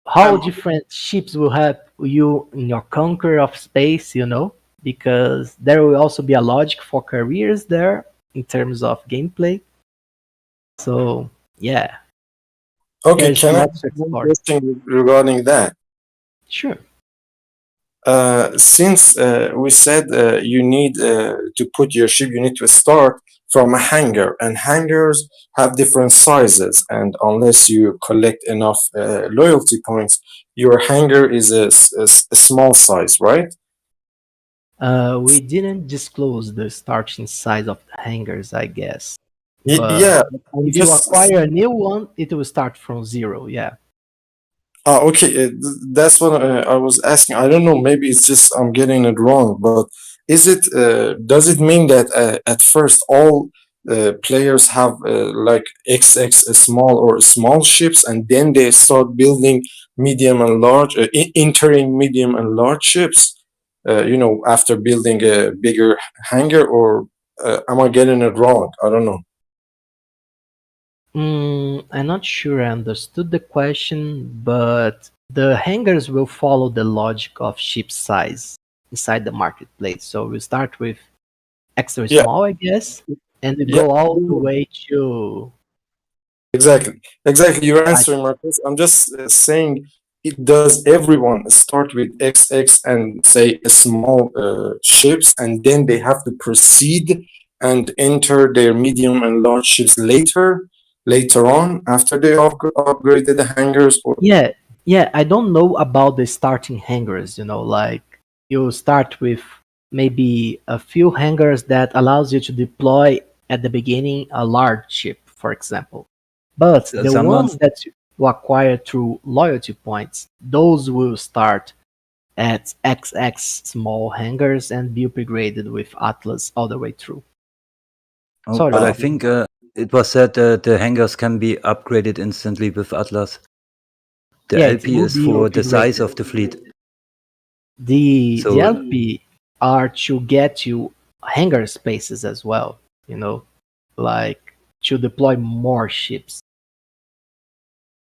how different ships will help you in your conquer of space, because there will also be a logic for careers there in terms of gameplay. So yeah, Okay, there's can I lots ask to one explore. question regarding that? Sure. Since we said you need to put your ship, you need to start from a hangar, and hangars have different sizes, and unless you collect enough loyalty points, your hangar is a small size, right? We didn't disclose the starting size of the hangars, I guess, Yeah, but I'm if you just acquire a new one, it will start from zero. Yeah. Okay, that's what I was asking. I don't know, maybe it's just I'm getting it wrong, but does it mean that at first all players have like XX small or small ships, and then they start building medium and large, entering medium and large ships, after building a bigger hangar, or am I getting it wrong? I don't know. I'm not sure I understood the question, but the hangars will follow the logic of ship size inside the marketplace. So we start with extra Yeah, small, I guess, and we yeah. go all the way to Exactly. Exactly. You're like answering my question. I'm just saying, does everyone start with XX and say a small ships, and then they have to proceed and enter their medium and large ships later on, after they upgraded the hangars? Or yeah, yeah. I don't know about the starting hangars. Like you start with maybe a few hangars that allows you to deploy at the beginning a large ship, for example. But the Someone, ones that you acquire through loyalty points, those will start at XX small hangars and be upgraded with Atlas all the way through. oh, Sorry, but I Danny. think it was said the hangars can be upgraded instantly with Atlas. The Yeah, it LP will is be for the size upgraded. of the fleet. The So LP are to get you hangar spaces as well, you know, like to deploy more ships.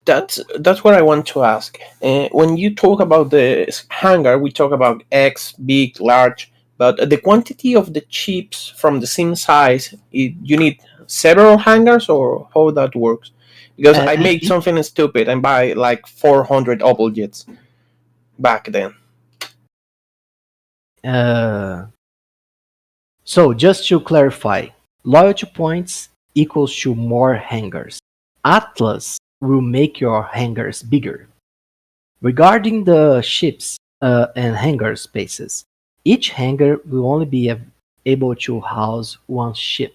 That's what I want to ask. When you talk about the hangar, we talk about X, big, large, but the quantity of the chips from the same size, you need several hangars or how that works? Because And I made something stupid and buy like 400 objects back then. uh, so just to clarify, loyalty points equals to more hangars. Atlas will make your hangars bigger. Regarding the ships and hangar spaces, each hangar will only be able to house one ship.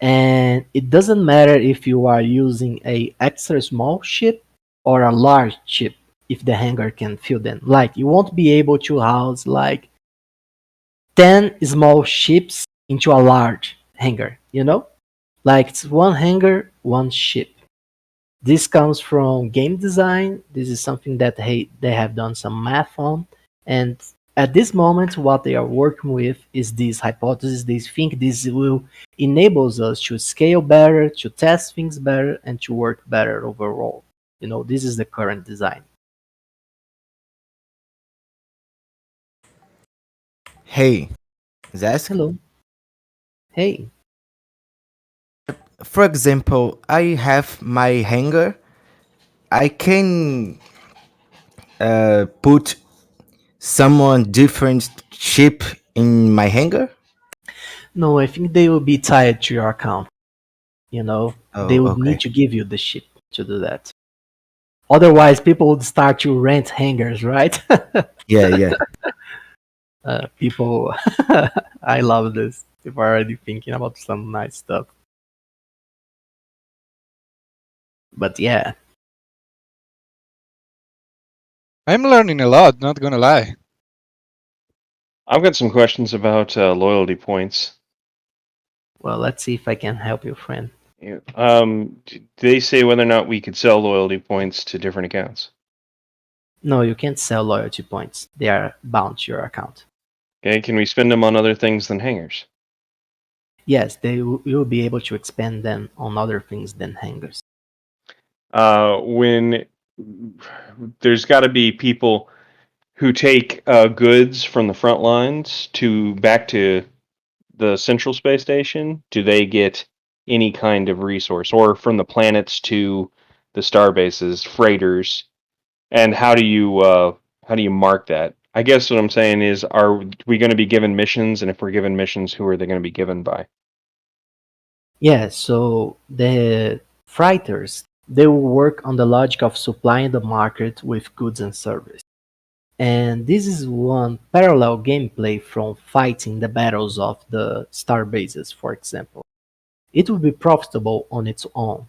And it doesn't matter if you are using a extra small ship or a large ship if the hangar can fill them. Like you won't be able to house like 10 small ships into a large hangar, you know? Like it's one hangar, one ship. This comes from game design. This is something that they have done some math on. And at this moment, what they are working with is this hypothesis. They think this will enables us to scale better, to test things better, and to work better overall. You know, this is the current design. Hey, Zask. Hello. Hey. For example, I have my hanger. I can put someone different ship in my hanger. No, I think they will be tied to your account. You know, they Oh, would need okay. to give you the ship to do that. Otherwise, people would start to rent hangars, right? Yeah, yeah. People, I love this. People are already thinking about some nice stuff. But yeah, I'm learning a lot, not gonna lie. I've got some questions about loyalty points. well, let's see if I can help you, friend. Yeah. They say whether or not we could sell loyalty points to different accounts. No, you can't sell loyalty points. They are bound to your account. Okay, can we spend them on other things than hangers? Yes, you'll be able to expand them on other things than hangars. When there's got to be people who take goods from the front lines to back to the central space station, do they get any kind of resource, or from the planets to the star bases, freighters? And how do you mark that? I guess what I'm saying is, are we going to be given missions? And if we're given missions, who are they going to be given by? Yeah, so the freighters, they will work on the logic of supplying the market with goods and service. And this is one parallel gameplay from fighting the battles of the star bases, for example. It will be profitable on its own.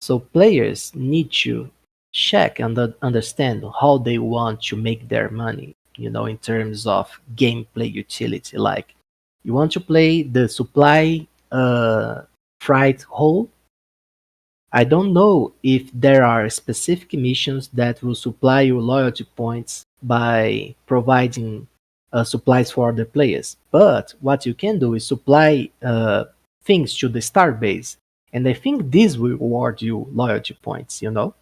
So players need to check and understand how they want to make their money, you know, in terms of gameplay utility. Like you want to play the supply freight hole. I don't know if there are specific missions that will supply you loyalty points by providing supplies for other players. But what you can do is supply things to the star base, and I think this will reward you loyalty points. You know,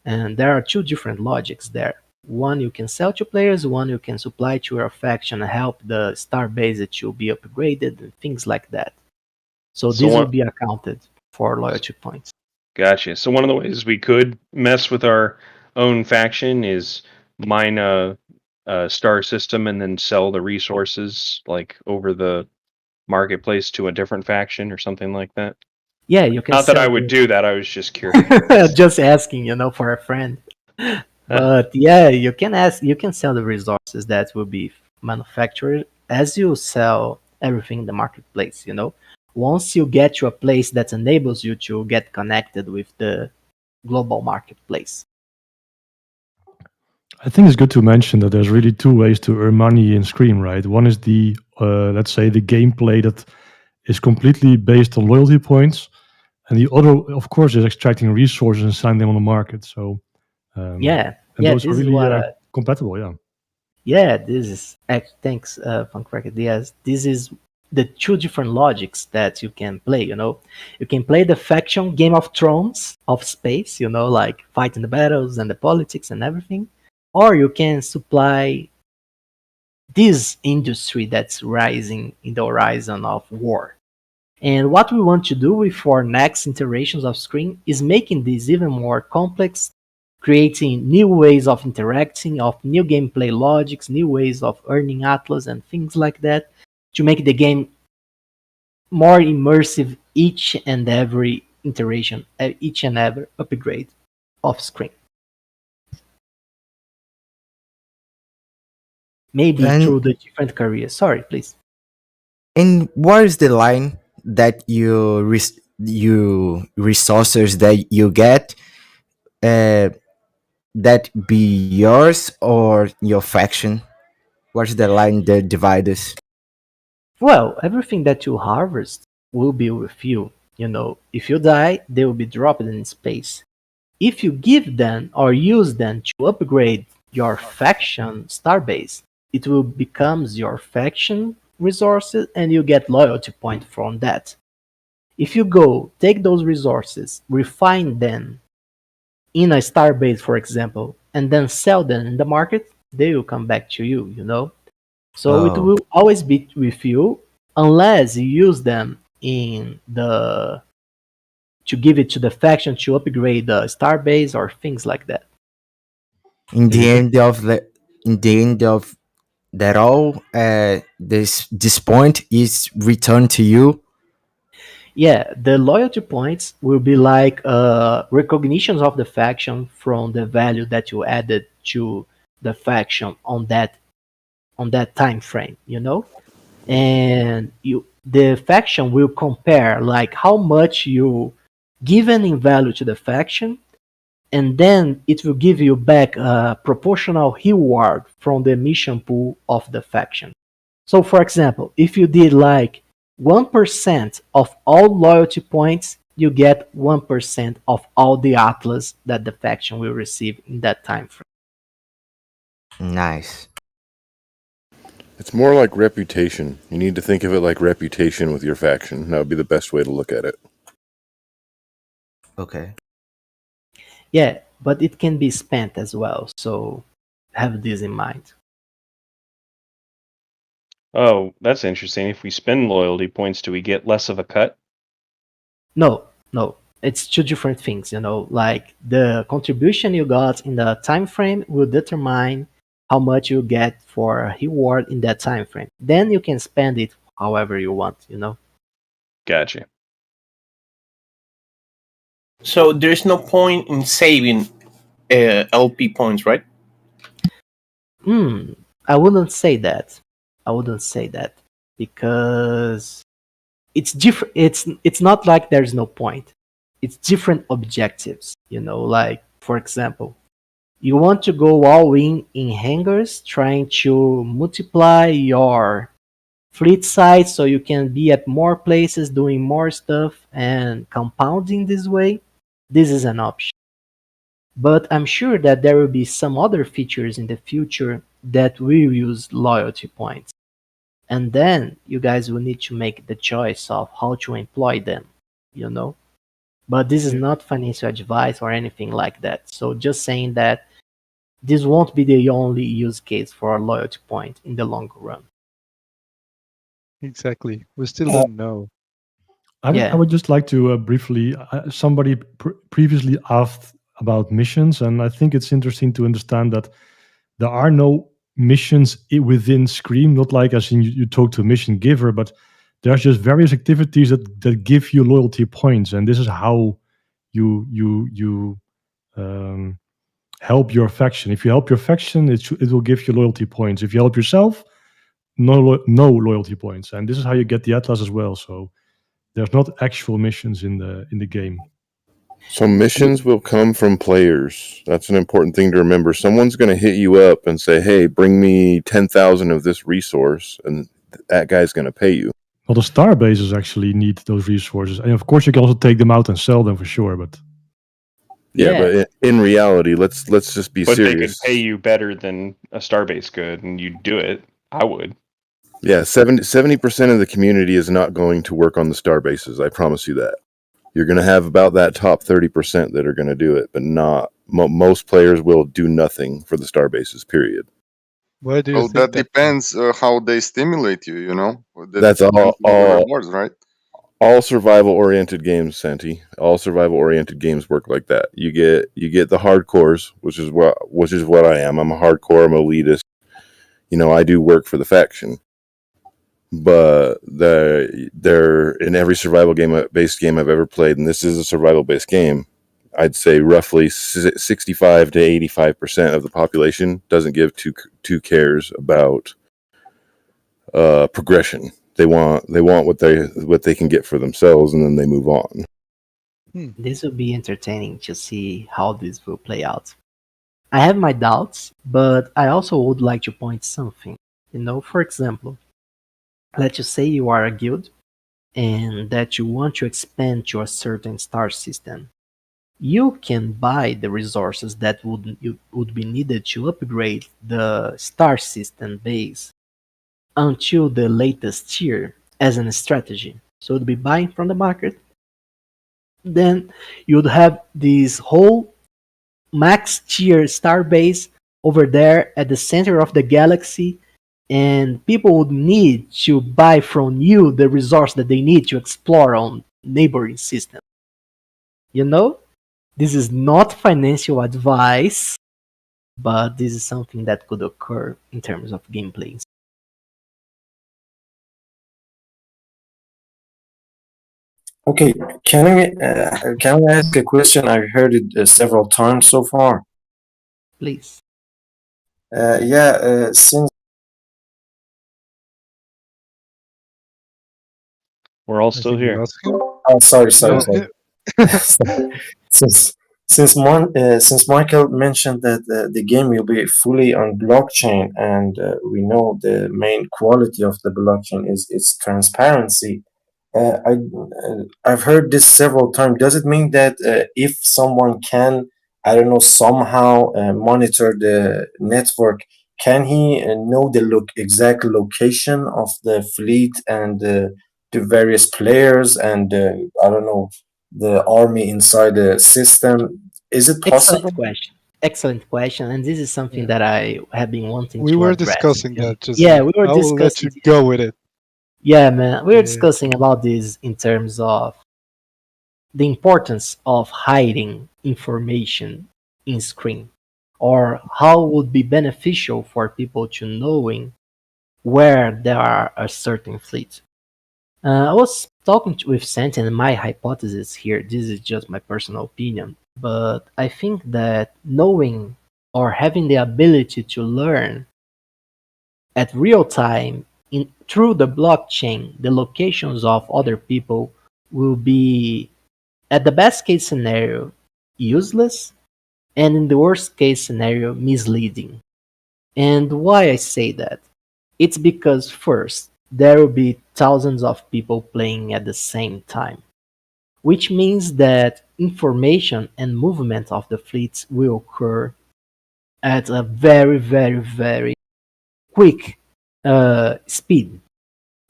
and there are two different logics there. One you can sell to players, one you can supply to your faction and help the star base to be upgraded and things like that. So So this will one, be accounted for loyalty points. gotcha. So one of the ways we could mess with our own faction is mine a star system and then sell the resources like over the marketplace to a different faction or something like that. Yeah, you can Not that I sell would the do that. I was just curious. just asking, you know, for a friend. But yeah, you can sell the resources that will be manufactured as you sell everything in the marketplace, you know. Once you get to a place that enables you to get connected with the global marketplace. I think it's good to mention that there's really two ways to earn money in Scream, right? One is the, let's say, the gameplay that is completely based on loyalty points, and the other, of course, is extracting resources and selling them on the market. So, Yeah, and yeah, those are this is really what compatible. Yeah. Yeah, this is thanks, Funk Record. Yes, this is the two different logics that you can play. You can play the faction Game of Thrones of space. Like fighting the battles and the politics and everything, or you can supply this industry that's rising in the horizon of war. And what we want to do with our next iterations of Screen is making this even more complex, creating new ways of interacting, of new gameplay logics, new ways of earning Atlas and things like that to make the game more immersive each and every iteration, each and every upgrade of Screen. Maybe And through the different careers. Sorry, please. and what is the line that you resources that you get uh, that be yours or your faction? What's the line that divides us? Well, everything that you harvest will be with you. If you die, they will be dropped in space. If you give them or use them to upgrade your faction starbase, it will becomes your faction resources and you get loyalty point from that. If you go take those resources, refine them in a starbase, for example, and then sell them in the market, they will come back to you. So it Oh, will always be with you unless you use them in the to give it to the faction to upgrade the starbase or things like that. in Yeah, the end of that all, this point is returned to you. Yeah, the loyalty points will be like recognitions of the faction from the value that you added to the faction on that time frame. And the faction will compare like how much you given in value to the faction, and then it will give you back a proportional reward from the mission pool of the faction. So, for example, if you did like 1% of all loyalty points, you get 1% of all the Atlas that the faction will receive in that time frame. Nice. It's more like reputation. You need to think of it like reputation with your faction. That would be the best way to look at it. Okay. Yeah, but it can be spent as well, so have this in mind. Oh, that's interesting. If we spend loyalty points, do we get less of a cut? No, no, it's two different things. Like the contribution you got in the time frame will determine how much you get for a reward in that time frame. Then you can spend it however you want. Gotcha. So there's no point in saving LP points, right? Hmm, I wouldn't say that. I wouldn't say that because it's different. It's not like there's no point. It's different objectives. Like for example, you want to go all in hangars, trying to multiply your fleet size so you can be at more places doing more stuff and compounding this way. This is an option. But I'm sure that there will be some other features in the future that will use loyalty points. And then you guys will need to make the choice of how to employ them, you know? But this is yeah. not financial advice or anything like that. So just saying that this won't be the only use case for a loyalty point in the long run. Exactly. We still Uh, don't know. I Yeah. would just like to briefly. Somebody previously asked about missions, and I think it's interesting to understand that there are no missions within Scream. Not like as in you talk to a mission giver, but there's just various activities that give you loyalty points, and this is how you um, help your faction. If you help your faction, it will give you loyalty points. If you help yourself, no loyalty points, and this is how you get the Atlas as well. So there's not actual missions in the game. So missions will come from players. That's an important thing to remember. Someone's going to hit you up and say, "Hey, bring me 10,000 of this resource," and that guy's going to pay you. Well, the star bases actually need those resources, and of course you can also take them out and sell them for sure. But Yeah, Yeah, but in reality, let's just be But they could serious. pay you better than a Starbase could, and you'd do it. I would. Yeah, 70% of the community is not going to work on the star bases. I promise you that. You're going to have about that top 30% that are going to do it, but not most players will do nothing for the star bases. Period. Why do you Well, think that that, Ken? depends how they stimulate you. You know, that That's depends all. on the rewards, right? All survival oriented games, Santi. All survival oriented games work like that. You get the hardcores, which is what I am. I'm a hardcore. I'm elitist. I do work for the faction, but they're in every survival game based game I've ever played, and this is a survival based game. I'd say roughly 65 to 85% of the population doesn't give two cares about progression. They want what they can get for themselves, and then they move on. this will be entertaining to see how this will play out. I have my doubts, but I also would like to point something. For example, let's just say you are a guild and that you want to expand to a certain star system. You can buy the resources that would be needed to upgrade the star system base until the latest tier as a strategy. So you'd be buying from the market. Then you'd have this whole max tier star base over there at the center of the galaxy, and people would need to buy from you the resource that they need to explore on neighboring systems. You know, this is not financial advice, but this is something that could occur in terms of gameplay. Okay, can we ask a question? I've heard it several times so far. Please. Yeah, since We're all I still think we here. lost him. oh, sorry, sorry, No, sorry. since since Michael mentioned that the game will be fully on blockchain, and we know the main quality of the blockchain is its transparency. I've heard this several times. Does it mean that if someone can, I don't know, somehow monitor the network, can he know the exact location of the fleet and the various players and I don't know, the army inside the system? Is it Excellent possible? question. Excellent question. And this is something yeah. that I have been wanting We to were address. discussing that just Yeah, now. we were I will let discussing you this. go with it. Yeah, man, we were Yeah. discussing about this in terms of the importance of hiding information in screen, or how would be beneficial for people to knowing where there are a certain fleet. I was talking with Santi, and my hypothesis here, this is just my personal opinion, but I think that knowing or having the ability to learn at real time through the blockchain the locations of other people will be, at the best case scenario, useless, and in the worst case scenario, misleading. And why I say that? It's because first, there will be thousands of people playing at the same time, which means that information and movement of the fleets will occur at a very, very, very quick speed.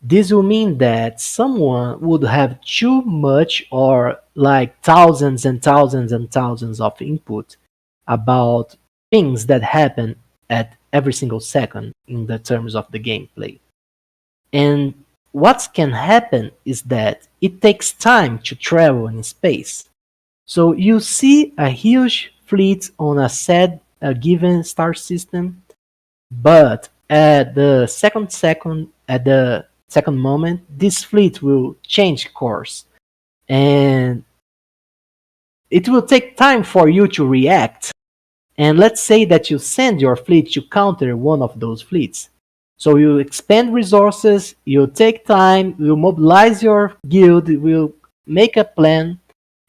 This will mean that someone would have too much, or like thousands and thousands and thousands of input about things that happen at every single second in the terms of the gameplay. And what can happen is that it takes time to travel in space. So you see a huge fleet on a given star system, but at the second moment, this fleet will change course, and it will take time for you to react. And let's say that you send your fleet to counter one of those fleets. So you expend resources, you take time, you mobilize your guild, you will make a plan,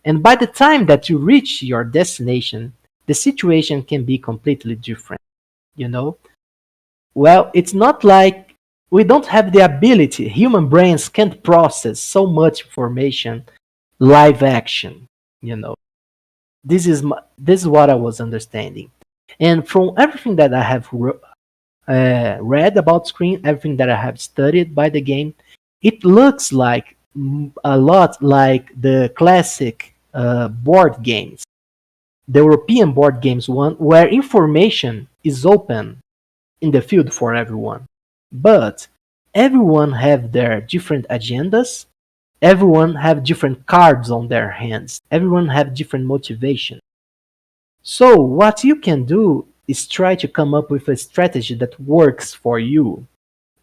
and by the time that you reach your destination, the situation can be completely different. You know, well, it's not like we don't have the ability. Human brains can't process so much information live action, you know. This is what I was understanding. And from everything that I have read about Screen, everything that I have studied by the game, it looks like a lot like the classic board games, the European board games one, where information is open in the field for everyone. But everyone have their different agendas. Everyone have different cards on their hands. Everyone have different motivation. So what you can do is try to come up with a strategy that works for you.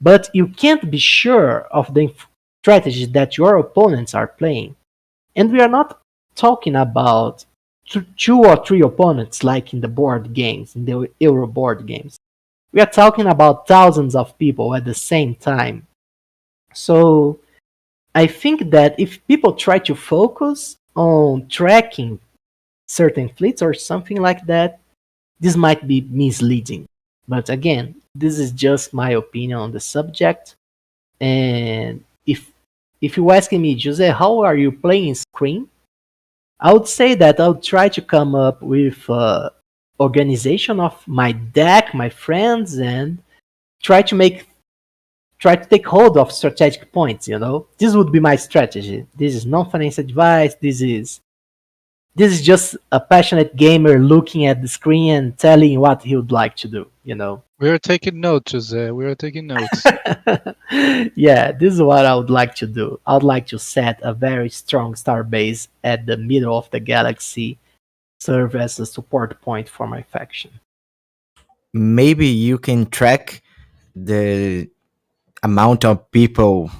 But you can't be sure of the strategy that your opponents are playing. And we are not talking about two or three opponents like in the board games, in the Euro board games. We are talking about thousands of people at the same time. So I think that if people try to focus on tracking certain fleets or something like that, this might be misleading. But again, this is just my opinion on the subject. And if you asking me, Jose, how are you playing Scream? I would say that I would try to come up with organization of my deck, my friends, and try to make try to take hold of strategic points. This would be my strategy. This is non-financial advice. This is just a passionate gamer looking at the screen and telling what he would like to do. We are taking notes, Jose. We are taking notes. Yeah, this is what I would like to do. I would like to set a very strong star base at the middle of the galaxy, serve as a support point for my faction. Maybe you can track the amount of people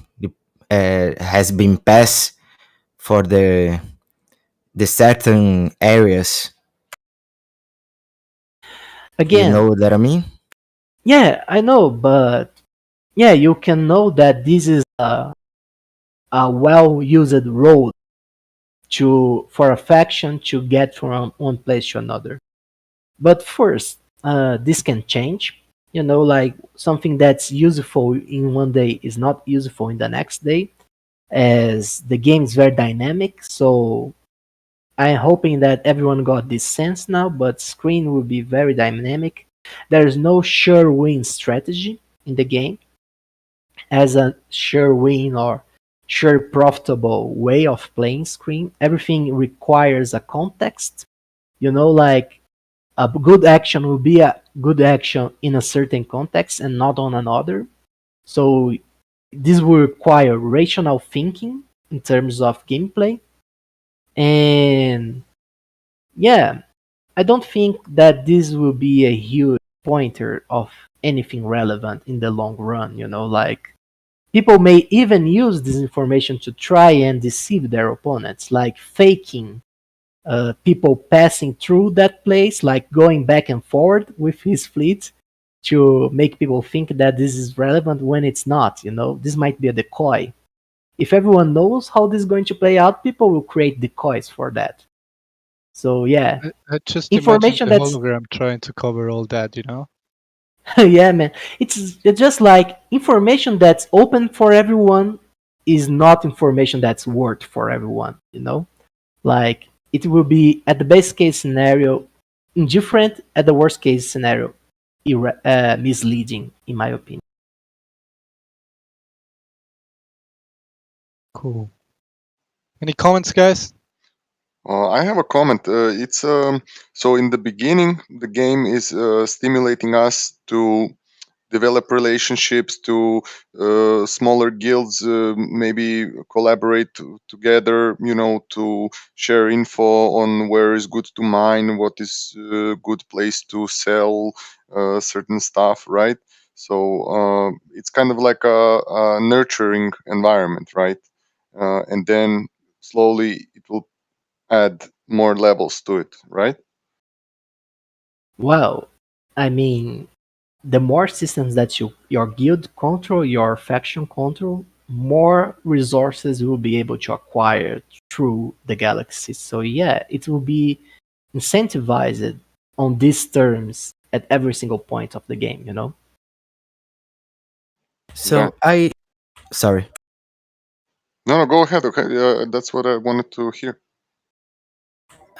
has been passed for the certain areas. You Again, know what I mean? yeah, I know, but yeah, you can know that this is a well-used road for a faction to get from one place to another. But first, this can change. Like something that's useful in one day is not useful in the next day, as the game is very dynamic. So I'm hoping that everyone got this sense now, but screen will be very dynamic. There's no sure win strategy in the game as a sure win or sure profitable way of playing screen. Everything requires a context. Like a good action will be a good action in a certain context and not on another. So this will require rational thinking in terms of gameplay. And yeah, I don't think that this will be a huge pointer of anything relevant in the long run. Like people may even use this information to try and deceive their opponents, like faking people passing through that place, like going back and forward with his fleet to make people think that this is relevant when it's not. This might be a decoy. If everyone knows how this is going to play out, people will create decoys for that. So yeah, I just imagine information the that's hologram trying to cover all that. yeah, man. It's just like information that's open for everyone is not information that's worth for everyone. Like it will be at the best case scenario indifferent, at the worst case scenario misleading, in my opinion. Cool. Any comments, guys? I have a comment. It's so in the beginning, the game is stimulating us to develop relationships to smaller guilds, maybe collaborate together, to share info on where is good to mine, what is a good place to sell certain stuff, right? So it's kind of like a nurturing environment, right? And then slowly it will add more levels to it, right? Well, I mean, the more systems that your guild control, your faction control, more resources you will be able to acquire through the galaxy. So yeah, it will be incentivized on these terms at every single point of the game. Okay. So sorry. No, no, go ahead. Okay, that's what I wanted to hear.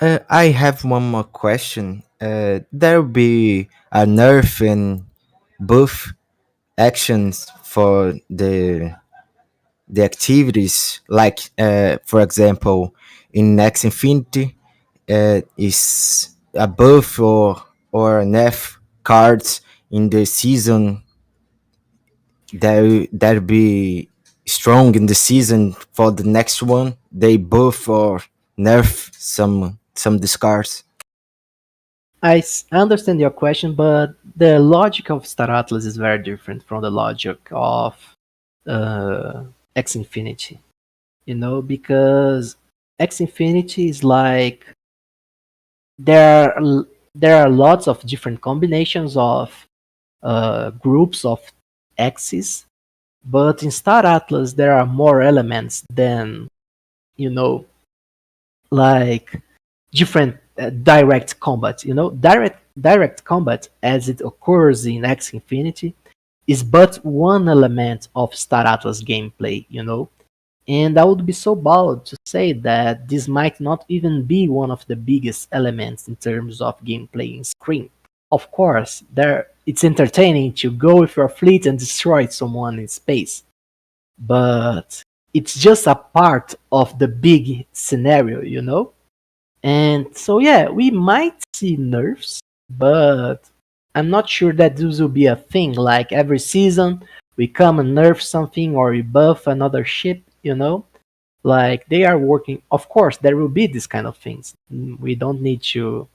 I have one more question. There will be a nerf and buff actions for the activities, like for example, in X Infinity, is a buff or an F cards in the season that be strong in the season for the next one. They buff or nerf some discards. I understand your question, but the logic of Star Atlas is very different from the logic of uh, X Infinity. Because X Infinity is like there are there are lots of different combinations of groups of X's, but in Star Atlas there are more elements than you know like different direct combat. Direct combat as it occurs in X Infinity is but one element of Star Atlas gameplay. And I would be so bold to say that this might not even be one of the biggest elements in terms of gameplay in Scream. Of course, it's entertaining to go with your fleet and destroy someone in space, but it's just a part of the big scenario. And so yeah, we might see nerfs, but I'm not sure that this will be a thing. Like every season, we come and nerf something or we buff another ship. Like they are working. Of course, there will be this kind of things. We don't need to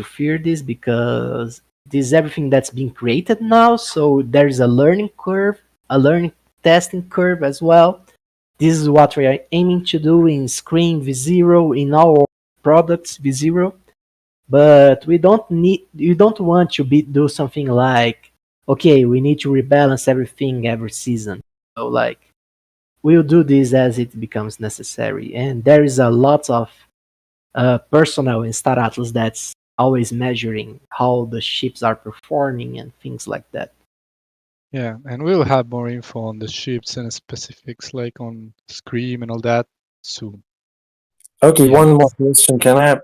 fear this because this is everything that's being created now. So there is a learning curve, a learning testing curve as well. This is what we are aiming to do in Screen V0 in our products V0. But we don't want to do something like, okay, we need to rebalance everything every season. So like we'll do this as it becomes necessary. And there is a lot of personnel in Star Atlas that's always measuring how the ships are performing and things like that. Yeah, and we'll have more info on the ships and specifics like on Scream and all that soon. Okay, Yeah. one more question. Can I?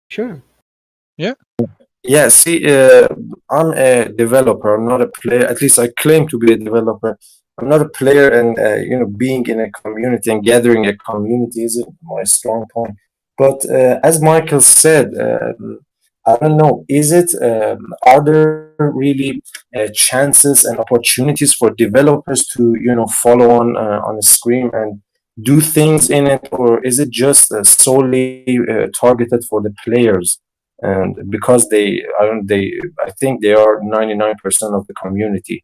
Sure. Yeah. Yeah, see, I'm a developer. I'm not a player. At least I claim to be a developer. I'm not a player, and being in a community and gathering a community isn't my strong point. But as Michael said, I don't know. Is it? Are there really chances and opportunities for developers to follow on a Scream and do things in it, or is it just solely targeted for the players? And because I think they are 99% of the community.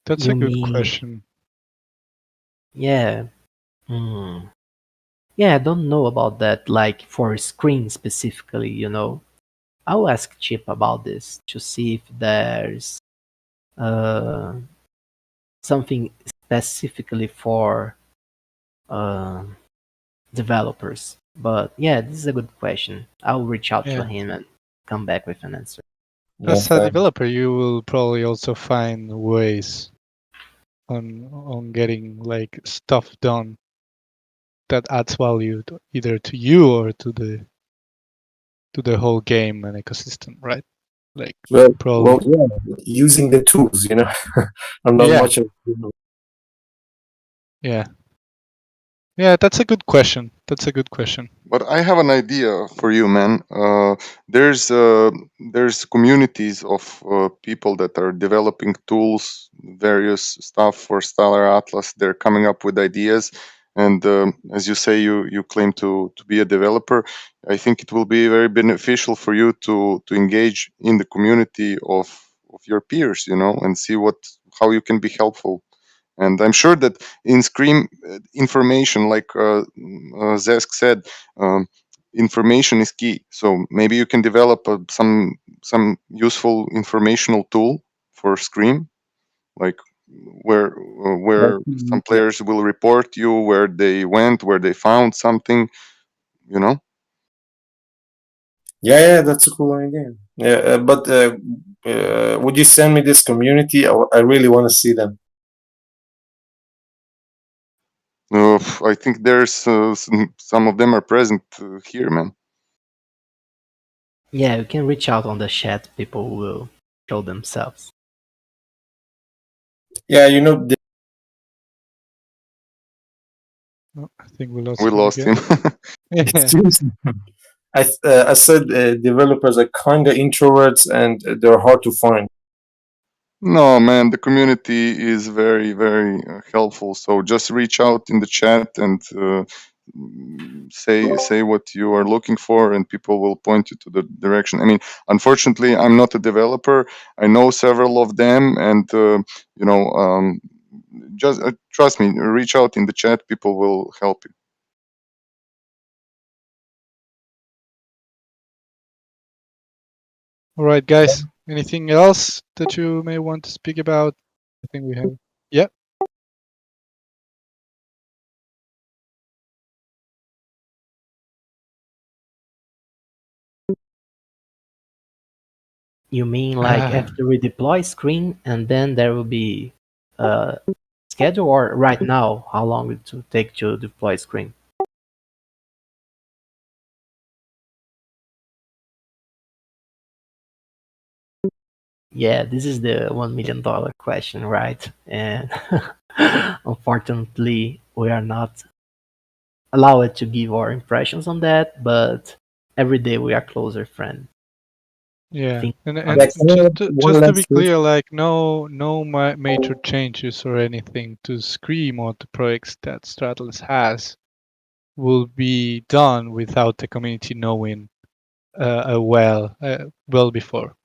That's a You good mean, question. yeah. Hmm. Yeah, I don't know about that, like for Screen specifically. I'll ask Chip about this to see if there's uh, something specifically for uh, developers. But yeah, this is a good question. I'll reach out to Yeah. him and come back with an answer. Yeah, As a thanks. developer, you will probably also find ways on getting like stuff done that adds value either to you or to the whole game and ecosystem, right? Like Well, probably. yeah, using the tools. I'm not Yeah. much of. Yeah. Yeah, that's a good question. That's a good question. But I have an idea for you, man. There's communities of people that are developing tools, various stuff for Stellar Atlas. They're coming up with ideas, and as you say, you claim to be a developer. I think it will be very beneficial for you to engage in the community of your peers, and see how you can be helpful. And I'm sure that in Scream, information, like Zesk said, um, information is key. So maybe you can develop some useful informational tool for Scream, like where some Yeah, players will report you where they went, where they found something. You know. yeah, that's a cool idea. Yeah, but would you send me this community? I really want to see them. I think there's some of them are present here, man. Yeah, you can reach out on the chat. People will show themselves. Yeah, you know, Oh, I think we lost We him lost again. him. Yeah. seriously, I said developers are kind of introverts and they're hard to find. No, man, the community is very, very helpful. So just reach out in the chat and say what you are looking for, and people will point you to the direction. I mean, unfortunately, I'm not a developer. I know several of them, and you know, just trust me. Reach out in the chat. People will help you. All right, guys. Anything else that you may want to speak about? I think we have. Yeah. You mean like after we deploy screen and then there will be a schedule, or right now, how long it will take to deploy screen? Yeah, this is the $1 million question, right? And unfortunately, we are not allowed to give our impressions on that, but every day we are closer friends. Yeah, and Yeah, can I add one just to be last question? clear, like no major changes or anything to Scream or the projects that Stratos has will be done without the community knowing well before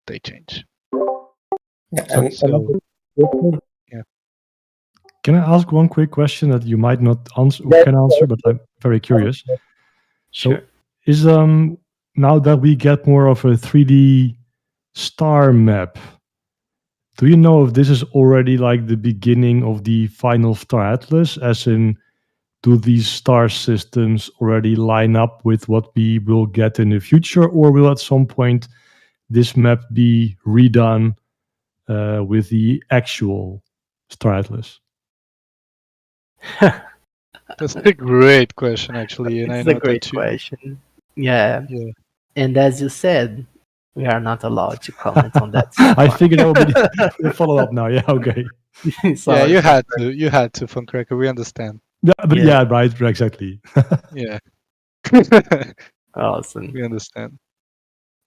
they change. And So yeah, Can I ask one quick question that you might not answer, Yeah, can answer, but I'm very curious. Sure. So, is now that we get more of a 3D star map, do you know if this is already like the beginning of the final star atlas? As in, do these star systems already line up with what we will get in the future, or will at some point this map be redone with the actual star atlas? that's a great question actually, and I It's a know great that you. question. Yeah. Yeah. And as you said, we are not allowed to comment on that so I far. figured that would be the follow up now. Yeah, okay. Yeah, Sorry, Frank. you had to, Von Cracker. We understand. Yeah, but Yeah. yeah, right, exactly. Yeah. Awesome. We understand.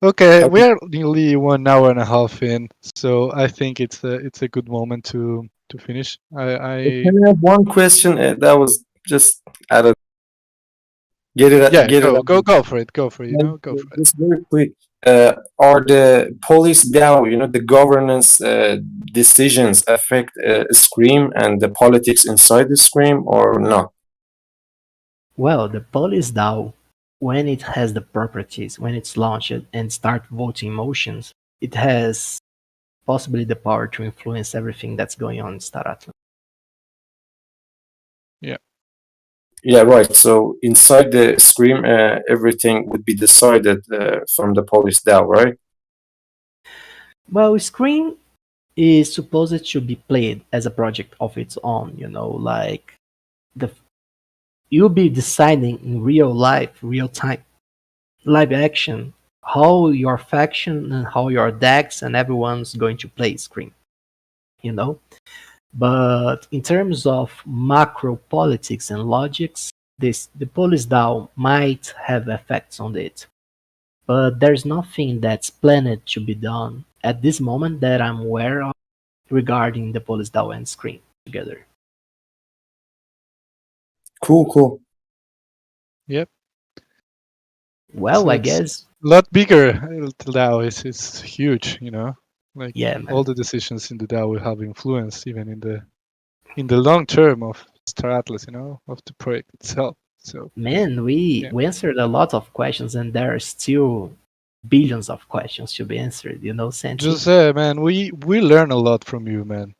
Okay, we are nearly 1 hour and a half in, so I think it's a good moment to finish. Can I have one question? That was just out of Yeah, get it out. go for it, go for it. And Go for it. just very quick, are the police DAO, you know, the governance decisions affect Scream and the politics inside the Scream or not? Well, the police DAO, when it has the properties, when it's launched and start voting motions, it has possibly the power to influence everything that's going on in Star Atlas. Yeah. Yeah, right. So inside the Scream, everything would be decided from the police DAO, right? Well, Scream is supposed to be played as a project of its own, you know, like the you'll be deciding in real life, real time, live action, how your faction and how your decks and everyone's going to play Scream, you know. But in terms of macro politics and logics, the police DAO might have effects on it. But there's nothing that's planned to be done at this moment that I'm aware of regarding the police DAO and Scream together. Cool. Yep. Well, I It's guess a lot bigger DAO. It's huge, you know. Like yeah, man. all the decisions in the DAO will have influence even in the long term of Star Atlas, you know, of the project itself. So Man, we yeah. we answered a lot of questions, and there are still billions of questions to be answered. You know, Santi. Just man, we learn a lot from you, man.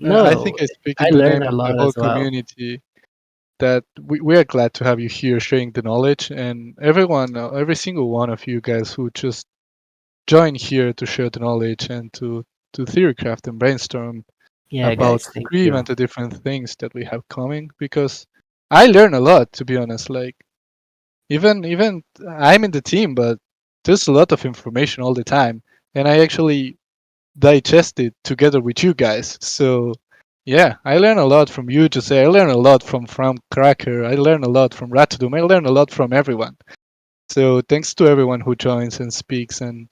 I No, think I speak I in the learned name a of the lot whole as well. community that we are glad to have you here sharing the knowledge, and everyone, every single one of you guys who just join here to share the knowledge and to theorycraft and brainstorm Yeah, about guys, thank Scream and you. the different things that we have coming, because I learn a lot, to be honest. Like, even I'm in the team, but there's a lot of information all the time, and I actually digest it together with you guys. So yeah, I learn a lot from you, Jose. I learn a lot from Cracker. I learn a lot from Ratadum. I learn a lot from everyone. So thanks to everyone who joins and speaks and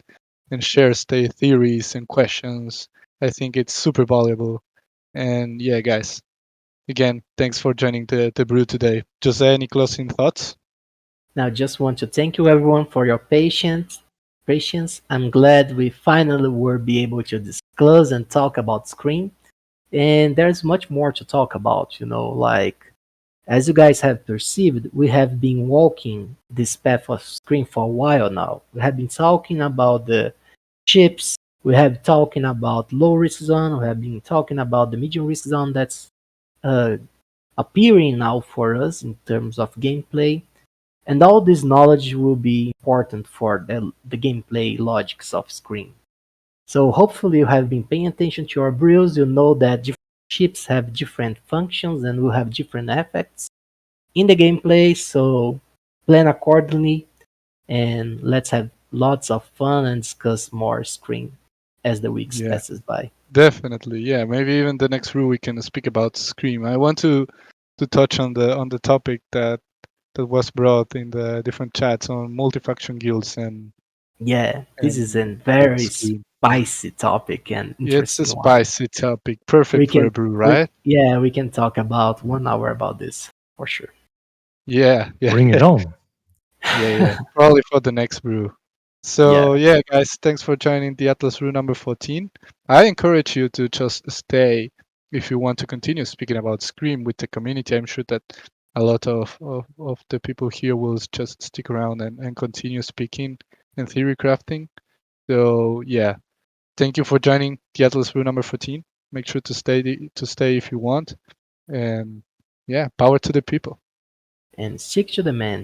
shares their theories and questions. I think it's super valuable. And yeah, guys, again, thanks for joining the brew today. Jose, any closing thoughts? Now, just want to thank you everyone for your patience. Patience. I'm glad we finally were be able to discuss and talk about Scream. And there's much more to talk about. Like as you guys have perceived, we have been walking this path of Scream for a while now. We have been talking about the chips. We have talking about low risk zone. We have been talking about the medium risk zone that's uh, appearing now for us in terms of gameplay. And all this knowledge will be important for the gameplay logics of Scream. So hopefully you have been paying attention to your brews. You know that different chips have different functions and will have different effects in the gameplay. So plan accordingly and let's have lots of fun and discuss more Scream as the weeks Yeah, passes by. definitely. Yeah, maybe even the next brew we can speak about Scream. I want to touch on the topic that was brought in the different chats on multifaction guilds Yeah, this is a and very Scream. spicy topic and It's a interesting one. spicy topic, perfect We for a can brew, right? yeah, we can talk about 1 hour about this for sure. Yeah, yeah, Bring it on. yeah. Probably for the next brew. So Yeah. yeah, guys, thanks for joining the Atlas brew number 14. I encourage you to just stay if you want to continue speaking about Scream with the community. I'm sure that a lot of the people here will just stick around and continue speaking and theory crafting. So yeah, thank you for joining the Atlas brew number 14. Make sure to stay if you want. And yeah, power to the people. And stick to the man.